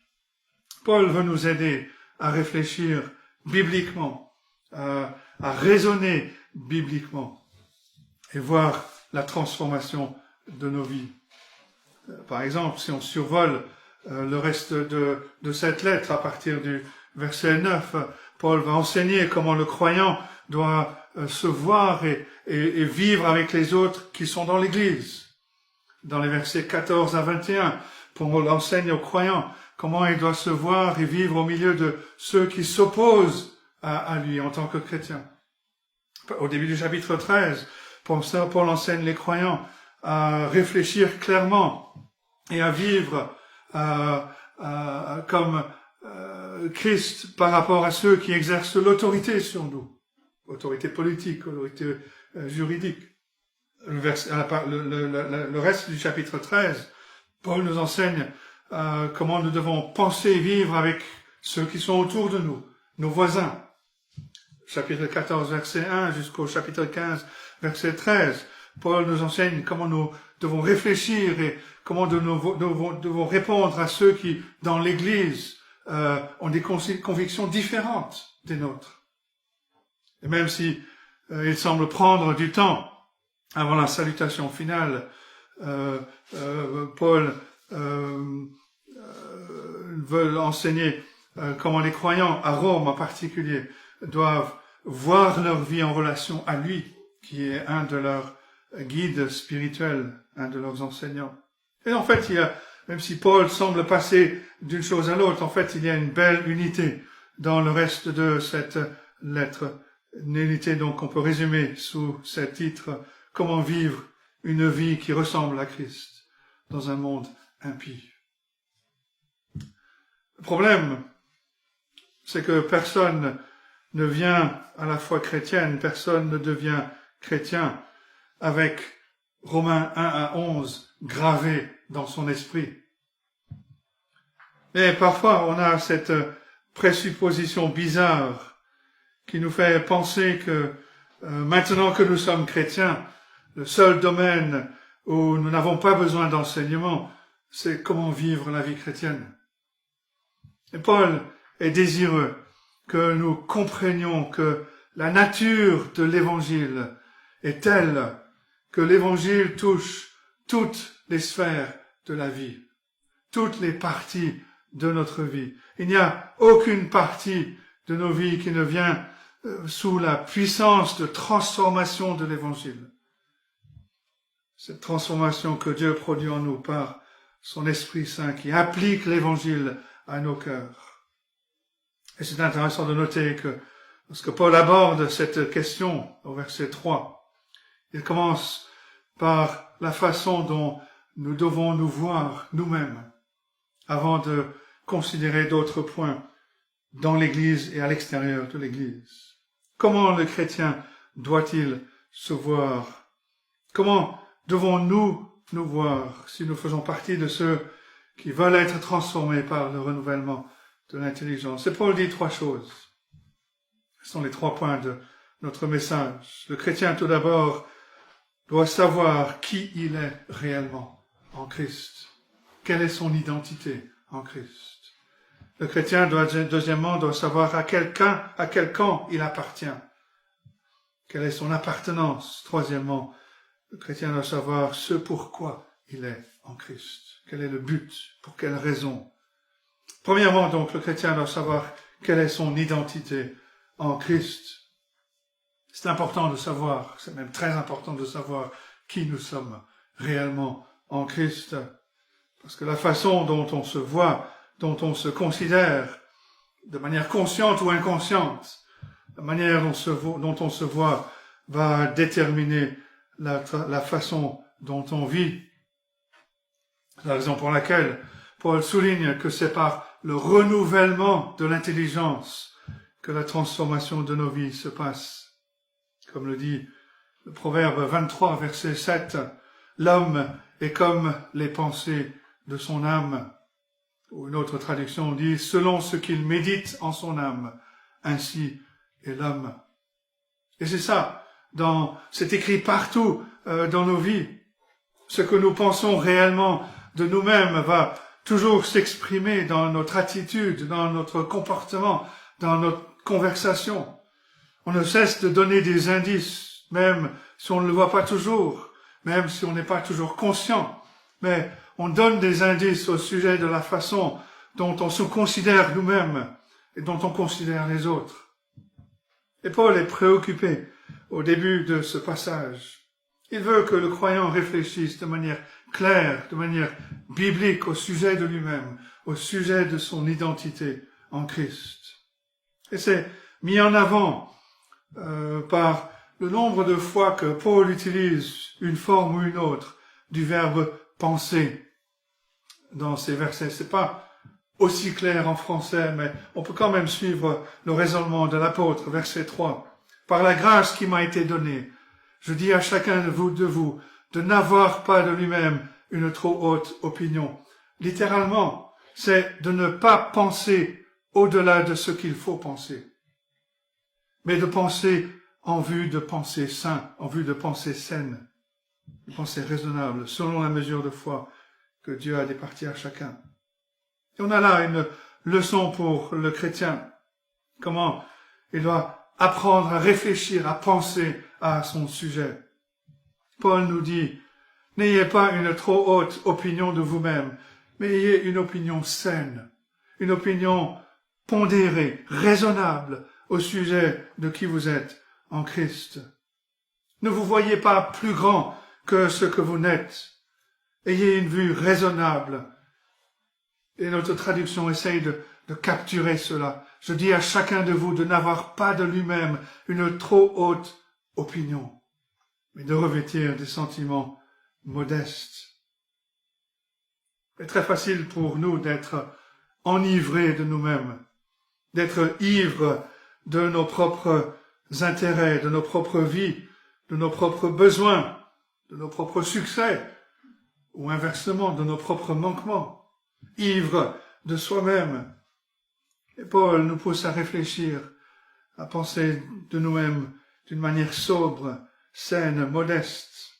Paul veut nous aider à réfléchir bibliquement, à raisonner bibliquement et voir la transformation de nos vies. Par exemple, si on survole le reste de cette lettre à partir du verset 9, Paul va enseigner comment le croyant doit se voir et vivre avec les autres qui sont dans l'Église. Dans les versets 14 à 21, Paul enseigne aux croyants comment il doit se voir et vivre au milieu de ceux qui s'opposent à lui en tant que chrétien. Au début du chapitre 13, Paul enseigne les croyants à réfléchir clairement et à vivre comme Christ par rapport à ceux qui exercent l'autorité sur nous, autorité politique, autorité juridique. Le reste du chapitre 13, Paul nous enseigne comment nous devons penser et vivre avec ceux qui sont autour de nous, nos voisins. Chapitre 14, verset 1 jusqu'au chapitre 15, verset 13, Paul nous enseigne comment nous devons réfléchir et comment nous devons répondre à ceux qui, dans l'Église, ont des convictions différentes des nôtres. Et même si il semble prendre du temps avant la salutation finale, Paul veut enseigner comment les croyants, à Rome en particulier, doivent voir leur vie en relation à lui, qui est un de leurs guides spirituels, un de leurs enseignants. Et en fait, même si Paul semble passer d'une chose à l'autre, en fait, il y a une belle unité dans le reste de cette lettre. Une unité donc qu'on peut résumer sous ce titre, comment vivre une vie qui ressemble à Christ dans un monde impie. Le problème, c'est que personne ne vient à la foi chrétienne, personne ne devient chrétien avec Romains 1 à 11 gravé dans son esprit. Et parfois, on a cette présupposition bizarre qui nous fait penser que maintenant que nous sommes chrétiens, le seul domaine où nous n'avons pas besoin d'enseignement, c'est comment vivre la vie chrétienne. Et Paul est désireux que nous comprenions que la nature de l'Évangile est telle que l'Évangile touche toutes les sphères de la vie, toutes les parties de notre vie. Il n'y a aucune partie de nos vies qui ne vient sous la puissance de transformation de l'Évangile. Cette transformation que Dieu produit en nous par son Esprit Saint qui applique l'Évangile à nos cœurs. Et c'est intéressant de noter que lorsque Paul aborde cette question au verset 3, il commence par la façon dont nous devons nous voir nous-mêmes avant de considérer d'autres points dans l'Église et à l'extérieur de l'Église. Comment le chrétien doit-il se voir? Comment devons-nous nous voir si nous faisons partie de ceux qui veulent être transformés par le renouvellement de l'intelligence? Et Paul dit trois choses. Ce sont les 3 points de notre message. Le chrétien, tout d'abord, doit savoir qui il est réellement en Christ. Quelle est son identité en Christ? Le chrétien deuxièmement, doit savoir à quel camp il appartient. Quelle est son appartenance? Troisièmement, le chrétien doit savoir ce pourquoi il est en Christ. Quel est le but? Pour quelle raison? Premièrement, donc, le chrétien doit savoir quelle est son identité en Christ. C'est important de savoir, c'est même très important de savoir qui nous sommes réellement en Christ. Parce que la façon dont on se voit, dont on se considère, de manière consciente ou inconsciente. La manière dont on se voit va déterminer la façon dont on vit. C'est la raison pour laquelle Paul souligne que c'est par le renouvellement de l'intelligence que la transformation de nos vies se passe. Comme le dit le Proverbe 23, verset 7, « L'homme est comme les pensées de son âme. » Ou une autre traduction dit « Selon ce qu'il médite en son âme, ainsi est l'homme. » Et c'est ça, c'est écrit partout dans nos vies. Ce que nous pensons réellement de nous-mêmes va toujours s'exprimer dans notre attitude, dans notre comportement, dans notre conversation. On ne cesse de donner des indices, même si on ne le voit pas toujours, même si on n'est pas toujours conscient, mais on donne des indices au sujet de la façon dont on se considère nous-mêmes et dont on considère les autres. Et Paul est préoccupé au début de ce passage. Il veut que le croyant réfléchisse de manière claire, de manière biblique au sujet de lui-même, au sujet de son identité en Christ. Et c'est mis en avant par le nombre de fois que Paul utilise une forme ou une autre du verbe penser dans ces versets. C'est pas aussi clair en français, mais on peut quand même suivre le raisonnement de l'apôtre, verset 3. Par la grâce qui m'a été donnée, je dis à chacun de vous de n'avoir pas de lui-même une trop haute opinion. Littéralement, c'est de ne pas penser au-delà de ce qu'il faut penser, mais de penser en vue de pensées saines, en vue de pensées saines, de pensées raisonnables, selon la mesure de foi que Dieu a départie à chacun. Et on a là une leçon pour le chrétien. Comment il doit apprendre à réfléchir, à penser à son sujet. Paul nous dit, n'ayez pas une trop haute opinion de vous-même, mais ayez une opinion saine, une opinion pondérée, raisonnable au sujet de qui vous êtes en Christ. Ne vous voyez pas plus grand que ce que vous n'êtes. Ayez une vue raisonnable. Et notre traduction essaye de capturer cela. Je dis à chacun de vous de n'avoir pas de lui-même une trop haute opinion, mais de revêtir des sentiments modestes. C'est très facile pour nous d'être enivrés de nous-mêmes, d'être ivres de nos propres intérêts, de nos propres vies, de nos propres besoins, de nos propres succès, ou inversement, de nos propres manquements, ivres de soi-même. Et Paul nous pousse à réfléchir, à penser de nous-mêmes d'une manière sobre, saine, modeste,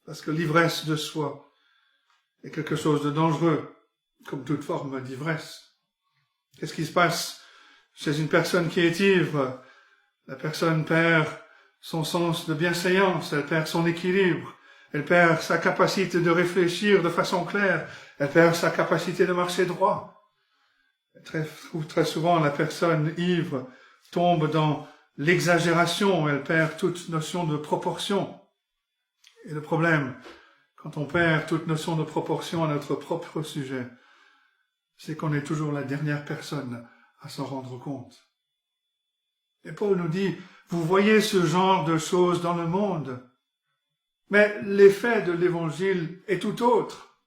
parce que l'ivresse de soi est quelque chose de dangereux, comme toute forme d'ivresse. Qu'est-ce qui se passe chez une personne qui est ivre? La personne perd son sens de bienséance, elle perd son équilibre, elle perd sa capacité de réfléchir de façon claire, elle perd sa capacité de marcher droit. Très souvent, la personne ivre tombe dans l'exagération, elle perd toute notion de proportion. Et le problème, quand on perd toute notion de proportion à notre propre sujet, c'est qu'on est toujours la dernière personne à s'en rendre compte. Et Paul nous dit, vous voyez ce genre de choses dans le monde, mais l'effet de l'évangile est tout autre,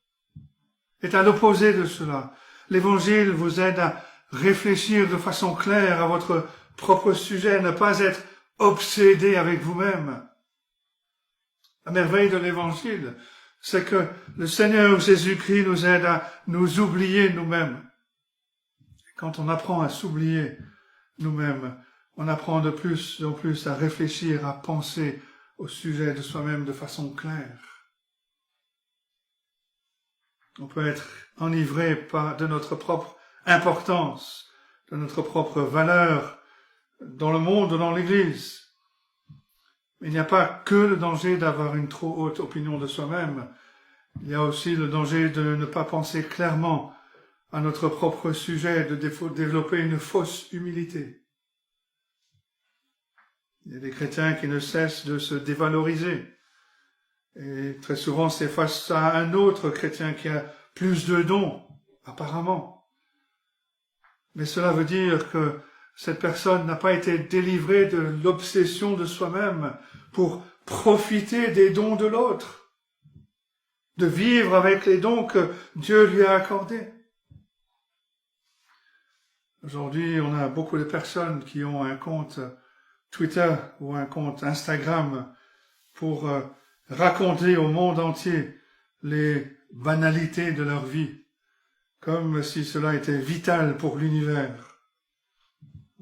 est à l'opposé de cela. L'évangile vous aide à réfléchir de façon claire à votre propre sujet, ne pas être obsédé avec vous-même. La merveille de l'évangile, c'est que le Seigneur Jésus-Christ nous aide à nous oublier nous-mêmes. Quand on apprend à s'oublier nous-mêmes, on apprend de plus en plus à réfléchir, à penser au sujet de soi-même de façon claire. On peut être enivré de notre propre importance, de notre propre valeur dans le monde, dans l'Église. Mais il n'y a pas que le danger d'avoir une trop haute opinion de soi-même. Il y a aussi le danger de ne pas penser clairement à notre propre sujet, de développer une fausse humilité. Il y a des chrétiens qui ne cessent de se dévaloriser. Et très souvent, c'est face à un autre chrétien qui a plus de dons, apparemment. Mais cela veut dire que cette personne n'a pas été délivrée de l'obsession de soi-même pour profiter des dons de l'autre, de vivre avec les dons que Dieu lui a accordés. Aujourd'hui, on a beaucoup de personnes qui ont un compte Twitter ou un compte Instagram pour raconter au monde entier les banalités de leur vie, comme si cela était vital pour l'univers.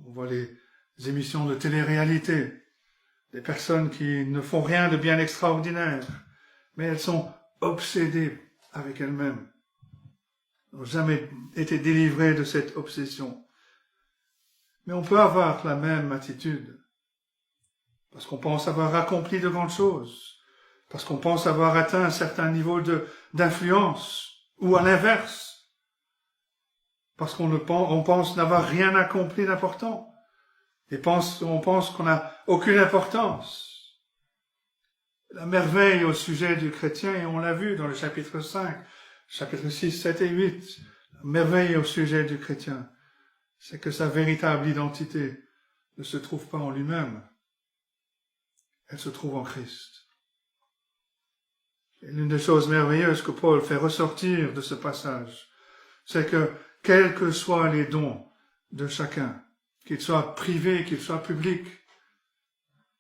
On voit les émissions de télé-réalité, des personnes qui ne font rien de bien extraordinaire, mais elles sont obsédées avec elles-mêmes, n'ont jamais été délivrées de cette obsession. Mais on peut avoir la même attitude, parce qu'on pense avoir accompli de grandes choses, parce qu'on pense avoir atteint un certain niveau d'influence, ou à l'inverse, parce on pense n'avoir rien accompli d'important, et on pense qu'on n'a aucune importance. La merveille au sujet du chrétien, et on l'a vu dans le chapitre 5, chapitre 6, 7 et 8, la merveille au sujet du chrétien, c'est que sa véritable identité ne se trouve pas en lui-même, elle se trouve en Christ. Et l'une des choses merveilleuses que Paul fait ressortir de ce passage, c'est que quels que soient les dons de chacun, qu'ils soient privés, qu'ils soient publics,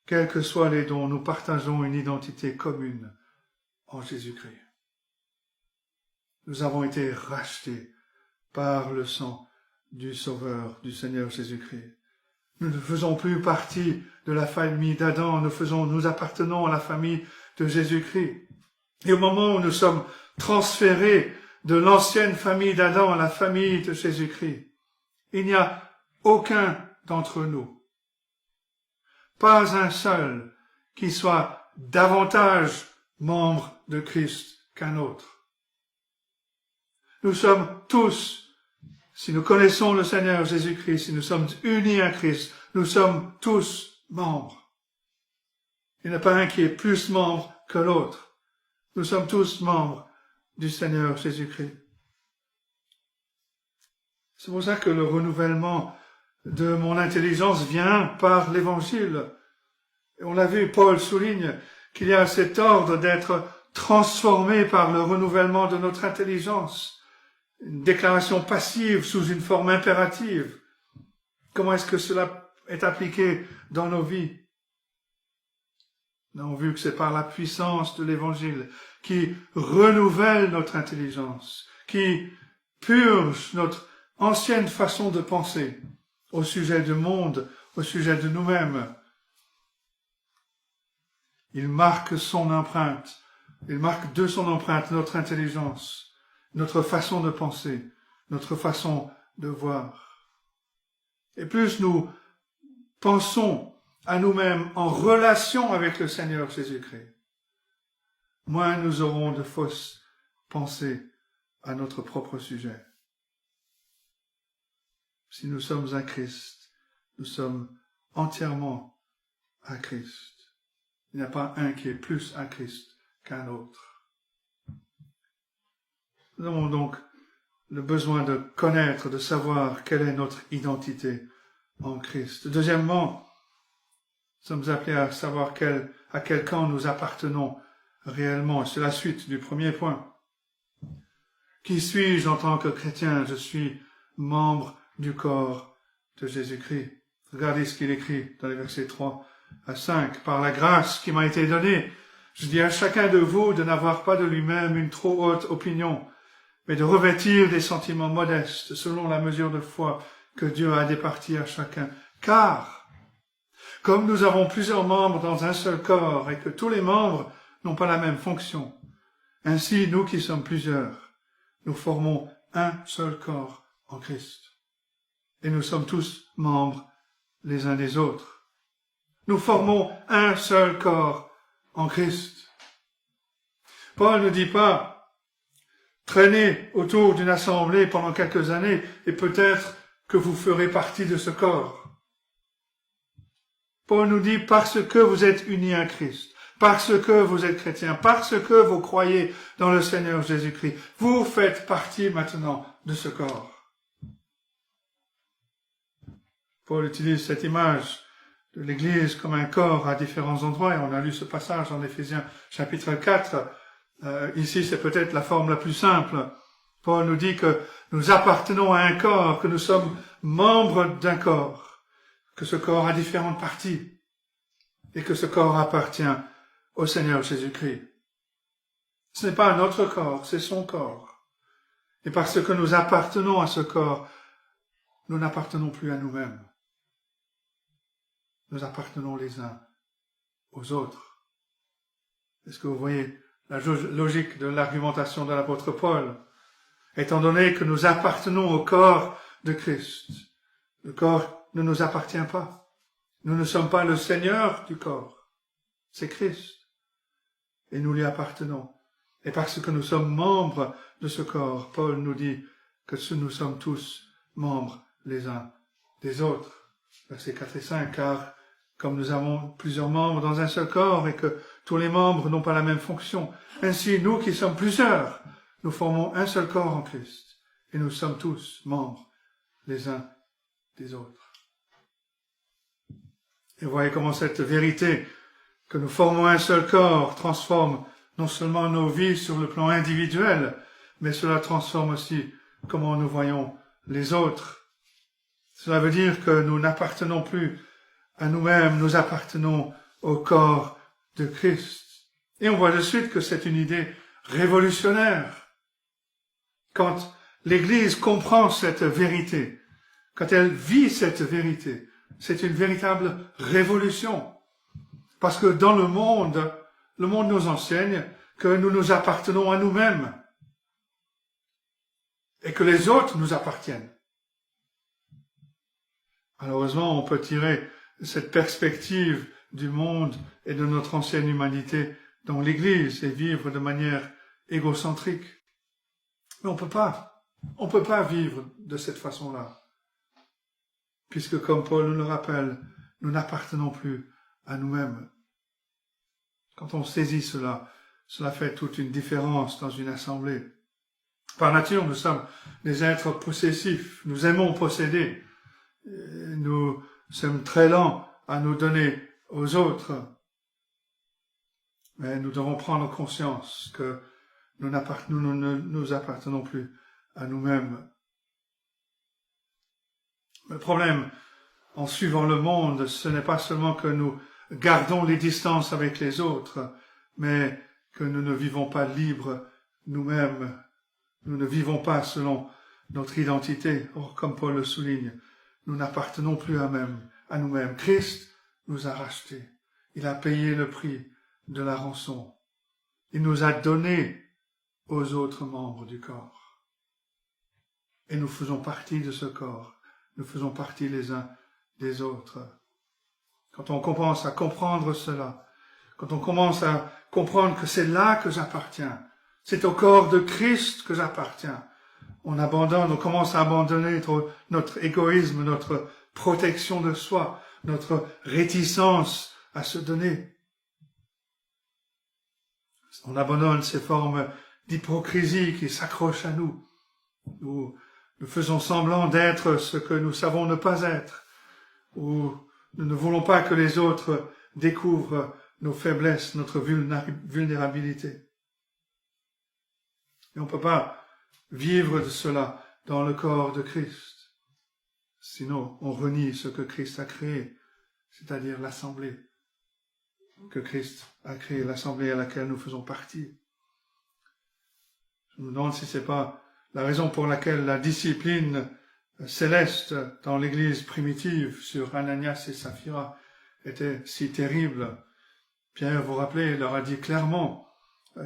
quels que soient les dons, nous partageons une identité commune en Jésus-Christ. Nous avons été rachetés par le sang du Sauveur, du Seigneur Jésus-Christ. Nous ne faisons plus partie de la famille d'Adam, nous appartenons à la famille de Jésus-Christ. Et au moment où nous sommes transférés de l'ancienne famille d'Adam à la famille de Jésus-Christ, il n'y a aucun d'entre nous, pas un seul, qui soit davantage membre de Christ qu'un autre. Nous sommes tous, si nous connaissons le Seigneur Jésus-Christ, si nous sommes unis à Christ, nous sommes tous membres. Il n'y en a pas un qui est plus membre que l'autre. Nous sommes tous membres du Seigneur Jésus-Christ. C'est pour ça que le renouvellement de mon intelligence vient par l'Évangile. Et on l'a vu, Paul souligne qu'il y a cet ordre d'être transformé par le renouvellement de notre intelligence. Une déclaration passive sous une forme impérative. Comment est-ce que cela est appliqué dans nos vies? Nous avons vu que c'est par la puissance de l'Évangile qui renouvelle notre intelligence, qui purge notre ancienne façon de penser au sujet du monde, au sujet de nous-mêmes. Il marque de son empreinte notre intelligence, notre façon de penser, notre façon de voir. Et plus nous pensons à nous-mêmes en relation avec le Seigneur Jésus-Christ, moins nous aurons de fausses pensées à notre propre sujet. Si nous sommes à Christ, nous sommes entièrement à Christ. Il n'y a pas un qui est plus à Christ qu'un autre. Nous avons donc le besoin de connaître, de savoir quelle est notre identité en Christ. Deuxièmement, nous sommes appelés à savoir à quel camp nous appartenons réellement. C'est la suite du premier point. Qui suis-je en tant que chrétien? Je suis membre du corps de Jésus-Christ. Regardez ce qu'il écrit dans les versets 3 à 5. Par la grâce qui m'a été donnée, je dis à chacun de vous de n'avoir pas de lui-même une trop haute opinion, mais de revêtir des sentiments modestes selon la mesure de foi que Dieu a départie à chacun. Car, comme nous avons plusieurs membres dans un seul corps et que tous les membres n'ont pas la même fonction, ainsi nous qui sommes plusieurs, nous formons un seul corps en Christ. Et nous sommes tous membres les uns des autres. Nous formons un seul corps en Christ. Paul ne dit pas traînez autour d'une assemblée pendant quelques années et peut-être que vous ferez partie de ce corps. Paul nous dit parce que vous êtes unis à Christ, parce que vous êtes chrétiens, parce que vous croyez dans le Seigneur Jésus-Christ, vous faites partie maintenant de ce corps. Paul utilise cette image de l'Église comme un corps à différents endroits, et on a lu ce passage en Éphésiens chapitre 4. Ici, c'est peut-être la forme la plus simple. Paul nous dit que nous appartenons à un corps, que nous sommes membres d'un corps, que ce corps a différentes parties, et que ce corps appartient au Seigneur Jésus-Christ. Ce n'est pas notre corps, c'est son corps. Et parce que nous appartenons à ce corps, nous n'appartenons plus à nous-mêmes. Nous appartenons les uns aux autres. Est-ce que vous voyez la logique de l'argumentation de l'apôtre Paul? Étant donné que nous appartenons au corps de Christ, le corps ne nous appartient pas. Nous ne sommes pas le Seigneur du corps. C'est Christ. Et nous lui appartenons. Et parce que nous sommes membres de ce corps, Paul nous dit que nous sommes tous membres les uns des autres. Versets 4 et 5, car comme nous avons plusieurs membres dans un seul corps et que tous les membres n'ont pas la même fonction, ainsi nous qui sommes plusieurs, nous formons un seul corps en Christ et nous sommes tous membres les uns des autres. Et vous voyez comment cette vérité que nous formons un seul corps transforme non seulement nos vies sur le plan individuel, mais cela transforme aussi comment nous voyons les autres. Cela veut dire que nous n'appartenons plus à nous-mêmes, nous appartenons au corps de Christ. Et on voit de suite que c'est une idée révolutionnaire. Quand l'Église comprend cette vérité, quand elle vit cette vérité, c'est une véritable révolution. Parce que dans le monde nous enseigne que nous nous appartenons à nous-mêmes et que les autres nous appartiennent. Malheureusement, on peut tirer cette perspective du monde et de notre ancienne humanité dans l'Église et vivre de manière égocentrique. Mais on peut pas vivre de cette façon-là. Puisque, comme Paul nous le rappelle, nous n'appartenons plus à nous-mêmes. Quand on saisit cela fait toute une différence dans une assemblée. Par nature, nous sommes des êtres possessifs. Nous aimons posséder. Nous sommes très lents à nous donner aux autres. Mais nous devons prendre conscience que nous ne nous appartenons plus à nous-mêmes. Le problème, en suivant le monde, ce n'est pas seulement que nous gardons les distances avec les autres, mais que nous ne vivons pas libres nous-mêmes. Nous ne vivons pas selon notre identité. Or, comme Paul le souligne, nous n'appartenons plus à nous-mêmes. Christ nous a rachetés. Il a payé le prix de la rançon. Il nous a donné aux autres membres du corps. Et nous faisons partie de ce corps. Nous faisons partie les uns des autres. Quand on commence à comprendre cela, quand on commence à comprendre que c'est là que j'appartiens, c'est au corps de Christ que j'appartiens, on commence à abandonner notre égoïsme, notre protection de soi, notre réticence à se donner. On abandonne ces formes d'hypocrisie qui s'accrochent à nous. Nous faisons semblant d'être ce que nous savons ne pas être, ou nous ne voulons pas que les autres découvrent nos faiblesses, notre vulnérabilité. Et on ne peut pas vivre de cela dans le corps de Christ. Sinon, on renie ce que Christ a créé, c'est-à-dire l'assemblée que Christ a créée, l'assemblée à laquelle nous faisons partie. Je me demande si c'est pas la raison pour laquelle la discipline céleste dans l'Église primitive sur Ananias et Saphira était si terrible. Pierre, vous rappelez, leur a dit clairement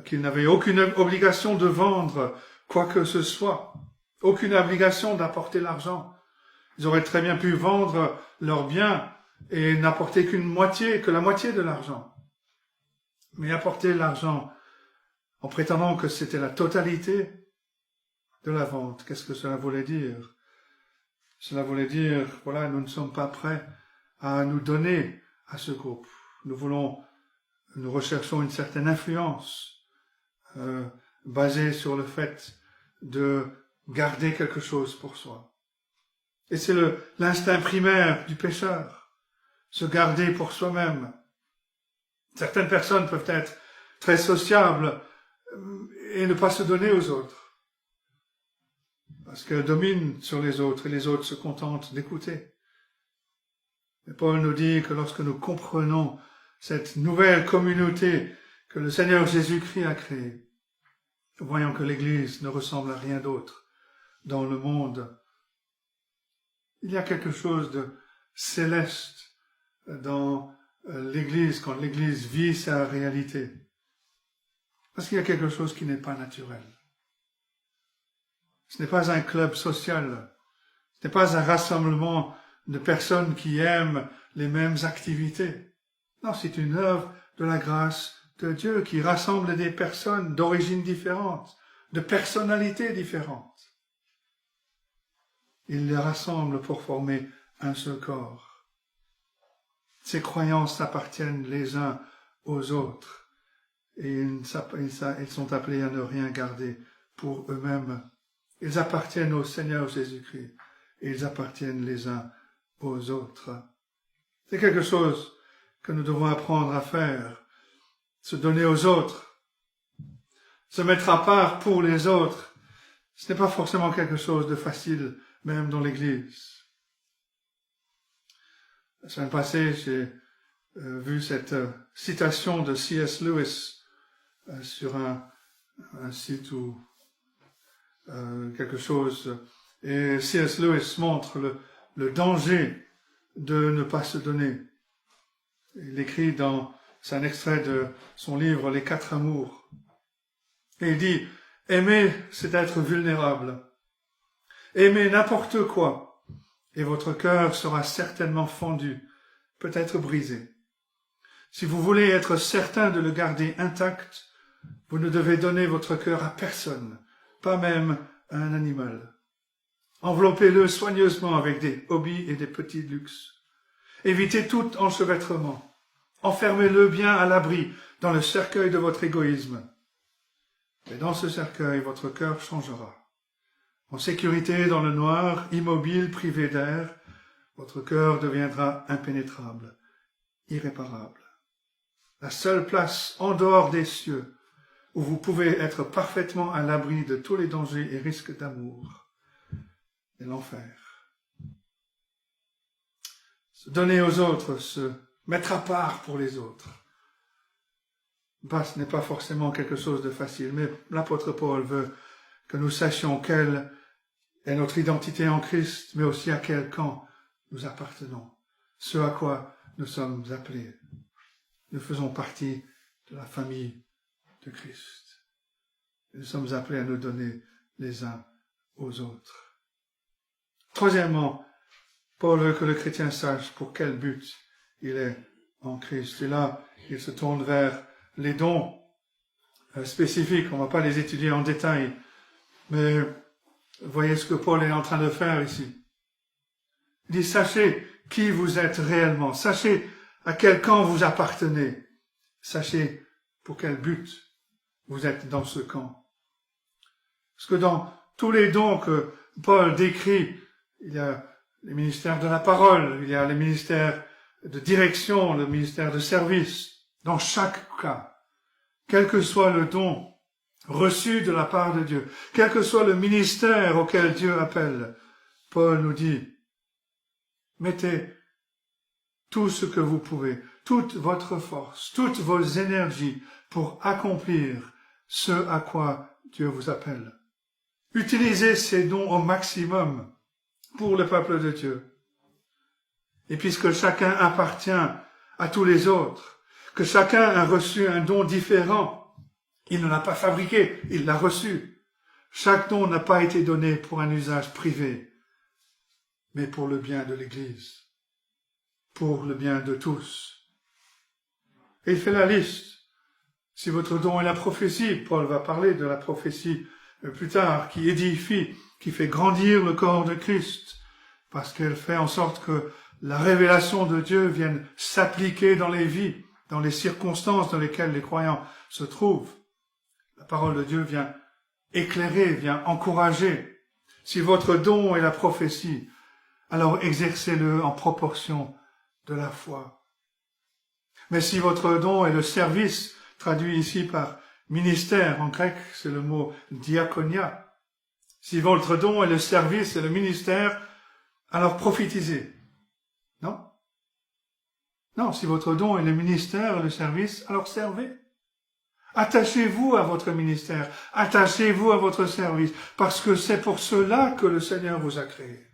qu'ils n'avaient aucune obligation de vendre quoi que ce soit, aucune obligation d'apporter l'argent. Ils auraient très bien pu vendre leurs biens et n'apporter que la moitié de l'argent. Mais apporter l'argent en prétendant que c'était la totalité de la vente, qu'est-ce que cela voulait dire? Cela voulait dire, voilà, nous ne sommes pas prêts à nous donner à ce groupe. Nous recherchons une certaine influence basée sur le fait de garder quelque chose pour soi. Et c'est l'instinct primaire du pécheur, se garder pour soi-même. Certaines personnes peuvent être très sociables et ne pas se donner aux autres, parce qu'elles dominent sur les autres et les autres se contentent d'écouter. Et Paul nous dit que lorsque nous comprenons cette nouvelle communauté que le Seigneur Jésus-Christ a créée, nous voyons que l'Église ne ressemble à rien d'autre dans le monde. Il y a quelque chose de céleste dans l'Église, quand l'Église vit sa réalité. Parce qu'il y a quelque chose qui n'est pas naturel. Ce n'est pas un club social. Ce n'est pas un rassemblement de personnes qui aiment les mêmes activités. Non, c'est une œuvre de la grâce de Dieu qui rassemble des personnes d'origines différentes, de personnalités différentes. Il les rassemble pour former un seul corps. Ces croyances appartiennent les uns aux autres et ils sont appelés à ne rien garder pour eux-mêmes. Ils appartiennent au Seigneur Jésus-Christ et ils appartiennent les uns aux autres. C'est quelque chose que nous devons apprendre à faire, se donner aux autres, se mettre à part pour les autres. Ce n'est pas forcément quelque chose de facile, même dans l'Église. La semaine passée, j'ai vu cette citation de C.S. Lewis sur un site ou quelque chose. Et C.S. Lewis montre le danger de ne pas se donner. Il écrit c'est un extrait de son livre « Les 4 amours ». Et il dit « Aimer, c'est être vulnérable. Aimez n'importe quoi, et votre cœur sera certainement fendu, peut-être brisé. Si vous voulez être certain de le garder intact, vous ne devez donner votre cœur à personne, pas même à un animal. Enveloppez-le soigneusement avec des hobbies et des petits luxes. Évitez tout enchevêtrement. Enfermez-le bien à l'abri dans le cercueil de votre égoïsme. Et dans ce cercueil, votre cœur changera. En sécurité dans le noir, immobile, privé d'air, votre cœur deviendra impénétrable, irréparable. La seule place en dehors des cieux où vous pouvez être parfaitement à l'abri de tous les dangers et risques d'amour est l'enfer. Se donner aux autres, se mettre à part pour les autres. Ce n'est pas forcément quelque chose de facile, mais l'apôtre Paul veut que nous sachions quelle est notre identité en Christ, mais aussi à quel camp nous appartenons, ce à quoi nous sommes appelés. Nous faisons partie de la famille de Christ. Et nous sommes appelés à nous donner les uns aux autres. Troisièmement, Paul veut que le chrétien sache pour quel but il est en Christ. Et là, il se tourne vers les dons spécifiques. On ne va pas les étudier en détail, mais voyez ce que Paul est en train de faire ici. Il dit, sachez qui vous êtes réellement. Sachez à quel camp vous appartenez. Sachez pour quel but vous êtes dans ce camp. Parce que dans tous les dons que Paul décrit, il y a les ministères de la parole, il y a les ministères de direction, le ministère de service. Dans chaque cas, quel que soit le don reçu de la part de Dieu, quel que soit le ministère auquel Dieu appelle, Paul nous dit, mettez tout ce que vous pouvez, toute votre force, toutes vos énergies pour accomplir ce à quoi Dieu vous appelle. Utilisez ces dons au maximum pour le peuple de Dieu. Et puisque chacun appartient à tous les autres, que chacun a reçu un don différent, il ne l'a pas fabriqué, il l'a reçu. Chaque don n'a pas été donné pour un usage privé, mais pour le bien de l'Église, pour le bien de tous. Et il fait la liste. Si votre don est la prophétie, Paul va parler de la prophétie plus tard, qui édifie, qui fait grandir le corps de Christ, parce qu'elle fait en sorte que la révélation de Dieu vienne s'appliquer dans les vies, dans les circonstances dans lesquelles les croyants se trouvent. La parole de Dieu vient éclairer, vient encourager. Si votre don est la prophétie, alors exercez-le en proportion de la foi. Mais si votre don est le service, traduit ici par ministère, en grec c'est le mot diakonia, si votre don est le service et le ministère, alors prophétisez. Non? Non, si votre don est le ministère et le service, alors servez. Attachez-vous à votre ministère, attachez-vous à votre service, parce que c'est pour cela que le Seigneur vous a créé.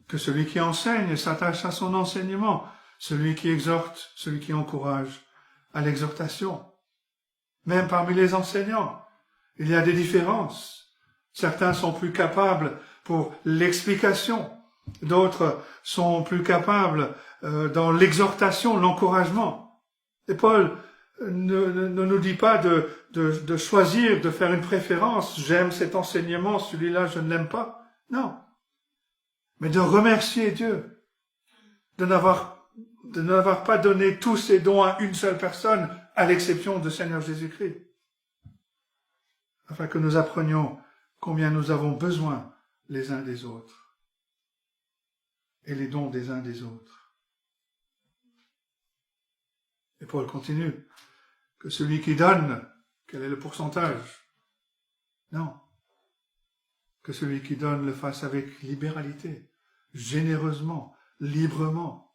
Que celui qui enseigne s'attache à son enseignement, celui qui exhorte, celui qui encourage à l'exhortation. Même parmi les enseignants, il y a des différences. Certains sont plus capables pour l'explication, d'autres sont plus capables dans l'exhortation, l'encouragement. Et Paul ne nous dit pas de choisir, de faire une préférence. J'aime cet enseignement, celui-là je ne l'aime pas. Non. Mais de remercier Dieu, de n'avoir pas donné tous ses dons à une seule personne, à l'exception du Seigneur Jésus-Christ. Afin que nous apprenions combien nous avons besoin les uns des autres. Et les dons des uns des autres. Et Paul continue, que celui qui donne, quel est le pourcentage? Non. Que celui qui donne le fasse avec libéralité, généreusement, librement.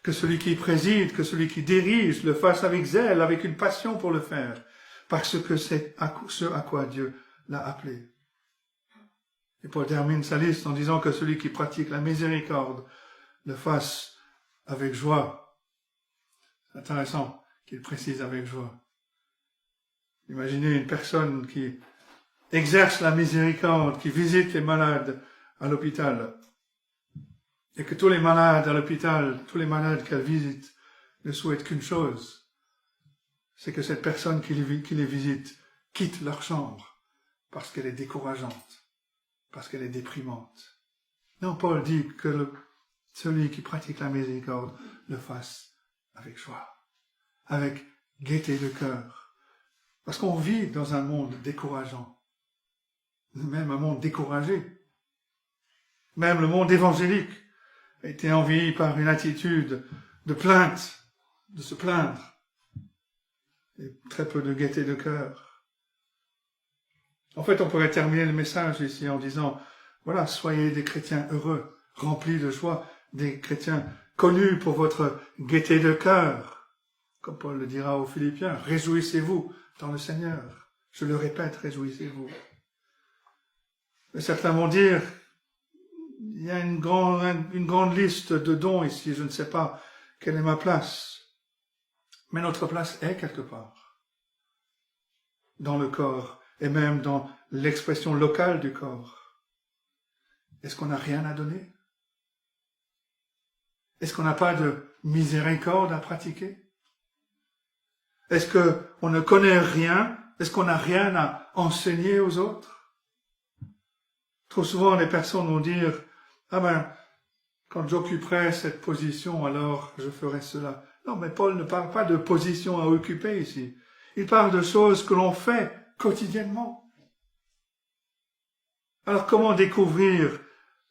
Que celui qui préside, que celui qui dirige le fasse avec zèle, avec une passion pour le faire, parce que c'est ce à quoi Dieu l'a appelé. Et Paul termine sa liste en disant que celui qui pratique la miséricorde le fasse avec joie. C'est intéressant qu'il précise avec joie. Imaginez une personne qui exerce la miséricorde, qui visite les malades à l'hôpital, et que tous les malades à l'hôpital, tous les malades qu'elle visite, ne souhaitent qu'une chose, c'est que cette personne qui les visite quitte leur chambre, parce qu'elle est décourageante, parce qu'elle est déprimante. Non, Paul dit que celui qui pratique la miséricorde le fasse avec joie, avec gaieté de cœur. Parce qu'on vit dans un monde décourageant, même un monde découragé. Même le monde évangélique a été envahi par une attitude de plainte, de se plaindre, et très peu de gaieté de cœur. En fait, on pourrait terminer le message ici en disant, voilà, soyez des chrétiens heureux, remplis de joie, des chrétiens connus pour votre gaieté de cœur. Comme Paul le dira aux Philippiens, réjouissez-vous dans le Seigneur. Je le répète, réjouissez-vous. Mais certains vont dire, il y a une grande liste de dons ici, je ne sais pas quelle est ma place. Mais notre place est quelque part, dans le corps, et même dans l'expression locale du corps. Est-ce qu'on n'a rien à donner? Est-ce qu'on n'a pas de miséricorde à pratiquer? Est-ce qu'on ne connaît rien? Est-ce qu'on n'a rien à enseigner aux autres? Trop souvent, les personnes vont dire, ah ben, quand j'occuperai cette position, alors je ferai cela. Non, mais Paul ne parle pas de position à occuper ici. Il parle de choses que l'on fait quotidiennement. Alors comment découvrir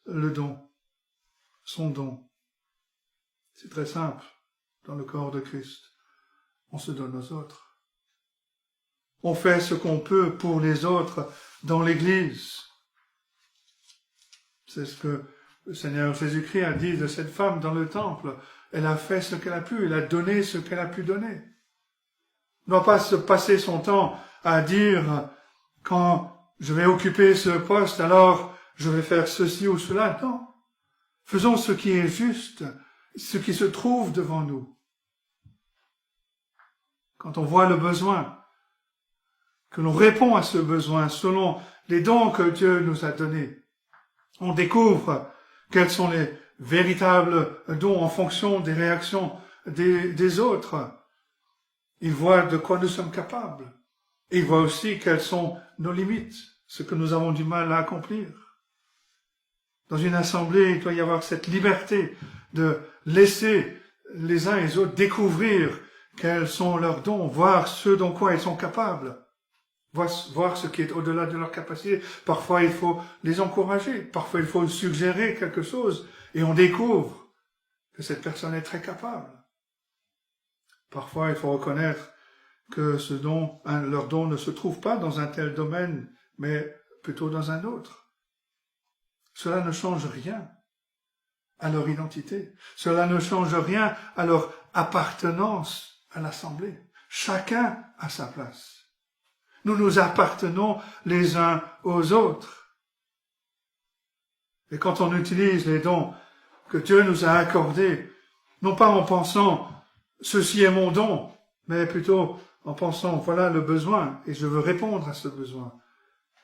le don, son don? C'est très simple. Dans le corps de Christ, on se donne aux autres. On fait ce qu'on peut pour les autres dans l'Église. C'est ce que le Seigneur Jésus-Christ a dit de cette femme dans le temple. Elle a fait ce qu'elle a pu, elle a donné ce qu'elle a pu donner. Elle ne doit pas se passer son temps à dire, quand je vais occuper ce poste, alors je vais faire ceci ou cela. Non. Faisons ce qui est juste, ce qui se trouve devant nous. Quand on voit le besoin, que l'on répond à ce besoin selon les dons que Dieu nous a donnés, on découvre quels sont les véritables dons en fonction des réactions des autres. Il voit de quoi nous sommes capables. Et il voit aussi quelles sont nos limites, ce que nous avons du mal à accomplir. Dans une assemblée, il doit y avoir cette liberté de laisser les uns et les autres découvrir quels sont leurs dons, voir ce dont quoi ils sont capables. voir ce qui est au-delà de leur capacité. Parfois, il faut les encourager. Parfois, il faut suggérer quelque chose et on découvre que cette personne est très capable. Parfois, il faut reconnaître que leur don ne se trouve pas dans un tel domaine, mais plutôt dans un autre. Cela ne change rien à leur identité. Cela ne change rien à leur appartenance à l'Assemblée. Chacun a sa place. Nous nous appartenons les uns aux autres. Et quand on utilise les dons que Dieu nous a accordés, non pas en pensant « ceci est mon don », mais plutôt en pensant « voilà le besoin et je veux répondre à ce besoin ».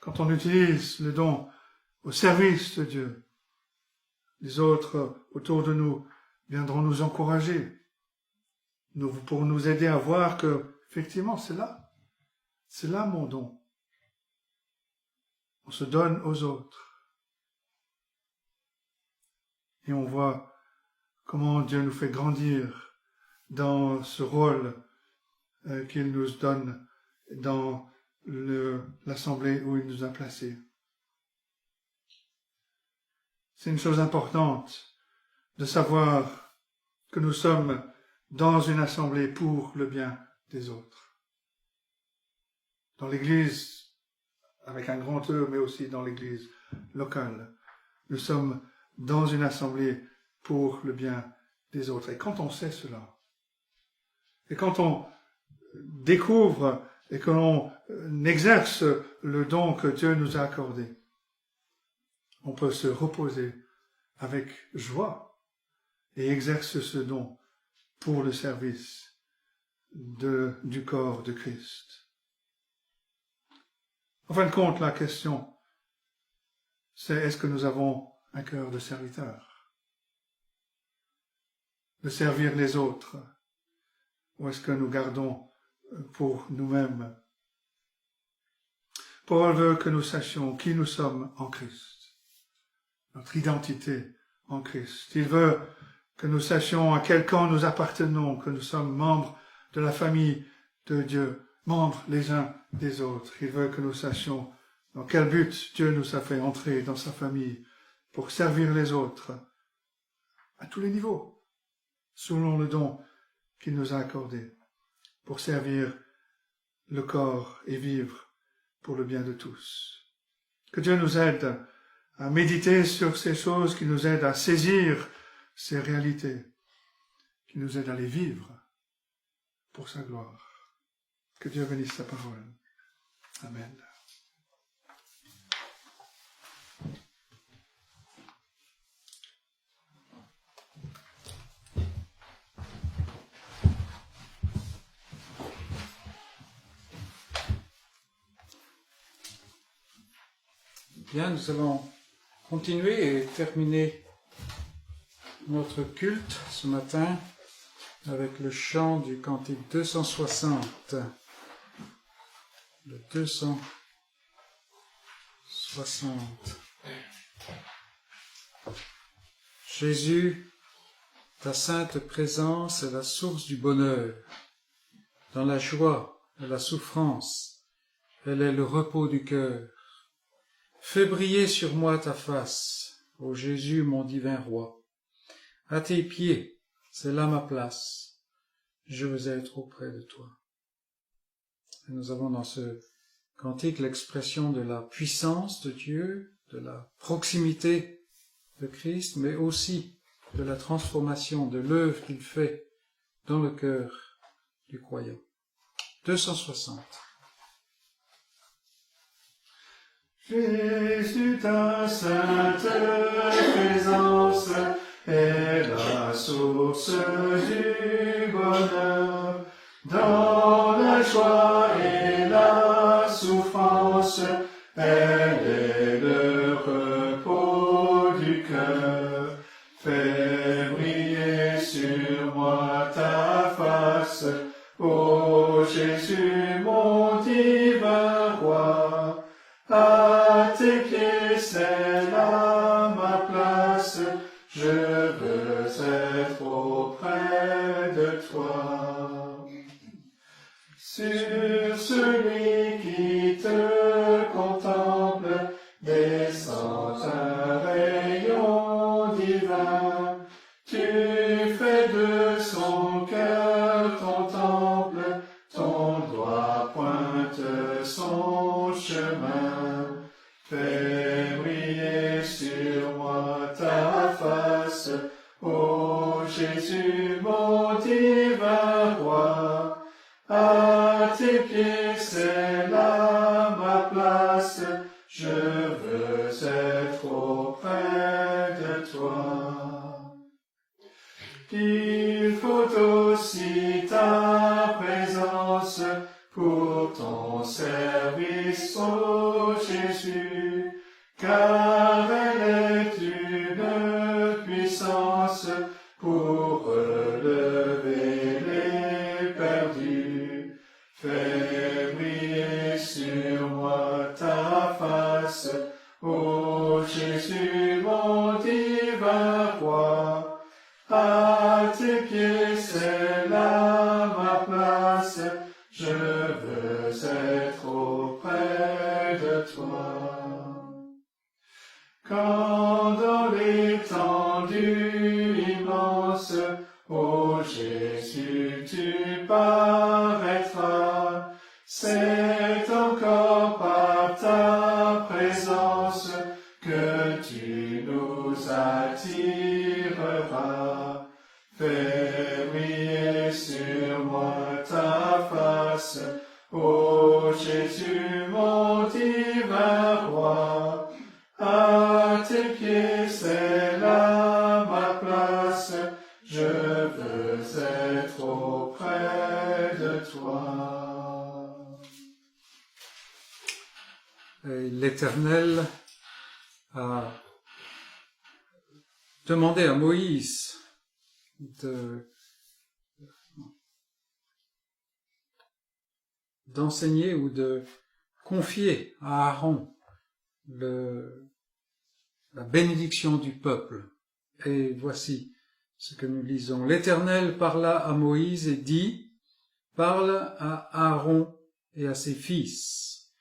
Quand on utilise les dons au service de Dieu, les autres autour de nous viendront nous encourager, pour nous aider à voir que, effectivement, c'est là mon don. On se donne aux autres. Et on voit comment Dieu nous fait grandir dans ce rôle qu'il nous donne dans l'assemblée où il nous a placés. C'est une chose importante de savoir que nous sommes dans une assemblée pour le bien des autres. Dans l'Église, avec un grand E, mais aussi dans l'Église locale, nous sommes dans une assemblée pour le bien des autres. Et quand on sait cela, et quand on découvre et que l'on exerce le don que Dieu nous a accordé, on peut se reposer avec joie et exercer ce don pour le service du corps de Christ. En fin de compte, la question, c'est est-ce que nous avons un cœur de serviteur? De servir les autres? Ou est-ce que nous gardons pour nous-mêmes? Paul veut que nous sachions qui nous sommes en Christ, notre identité en Christ. Il veut que nous sachions à quel camp nous appartenons, que nous sommes membres de la famille de Dieu, membres les uns des autres. Il veut que nous sachions dans quel but Dieu nous a fait entrer dans sa famille pour servir les autres à tous les niveaux, selon le don qu'il nous a accordé, pour servir le corps et vivre pour le bien de tous. Que Dieu nous aide à méditer sur ces choses, qui nous aident à saisir ces réalités, qui nous aident à les vivre pour sa gloire. Que Dieu bénisse sa parole. Amen. Bien, nous allons continuer et terminer notre culte ce matin avec le chant du cantique 260. Le 260. Jésus, ta sainte présence est la source du bonheur. Dans la joie et la souffrance, elle est le repos du cœur. Fais briller sur moi ta face, ô Jésus, mon divin roi. À tes pieds, c'est là ma place. Je veux être auprès de toi. Et nous avons dans ce cantique l'expression de la puissance de Dieu, de la proximité de Christ, mais aussi de la transformation, de l'œuvre qu'il fait dans le cœur du croyant. 260. Jésus, ta sainte présence est la source du bonheur. Dans la joie et la souffrance, elle est le repos du cœur. Fais briller sur moi ta face, ô Jésus, mon divin roi. À tes pieds, c'est là ma place, je veux être auprès de toi. Sur celui qui te contemple, descend un rayon divin. Tu fais de son cœur ton temple, ton doigt pointe son chemin. Fais briller sur moi ta face, ô Jésus, mon divin roi. À tes pieds, c'est là ma place, je veux être auprès de toi. Il faut aussi ta présence pour ton service, ô Jésus, car elle est une puissance pour relever les perdus. Fais briller sur moi ta face, ô Jésus, mon divin roi. À tes pieds, c'est là ma place, je veux être auprès de toi. Quand dans l'étendue immense, ô Jésus, tu paraîtras, c'est encore par ta présence que tu nous attireras. Fais briller sur moi ta face, ô Jésus, mon divin roi. À tes pieds, c'est là ma place, je veux être auprès de toi. Et l'Éternel a demandé à Moïse d'enseigner ou de confier à Aaron la bénédiction du peuple. Et voici ce que nous lisons. L'Éternel parla à Moïse et dit, « Parle à Aaron et à ses fils,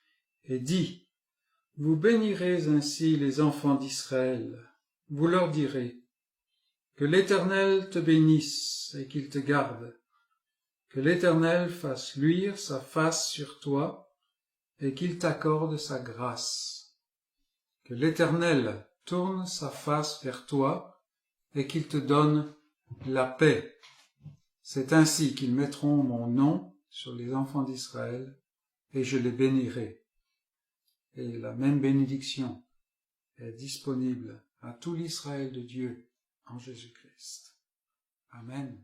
et dis, vous bénirez ainsi les enfants d'Israël. Vous leur direz, que l'Éternel te bénisse et qu'il te garde, que l'Éternel fasse luire sa face sur toi et qu'il t'accorde sa grâce, que l'Éternel tourne sa face vers toi et qu'il te donne la paix. C'est ainsi qu'ils mettront mon nom sur les enfants d'Israël et je les bénirai. » Et la même bénédiction est disponible à tout l'Israël de Dieu en Jésus-Christ. Amen.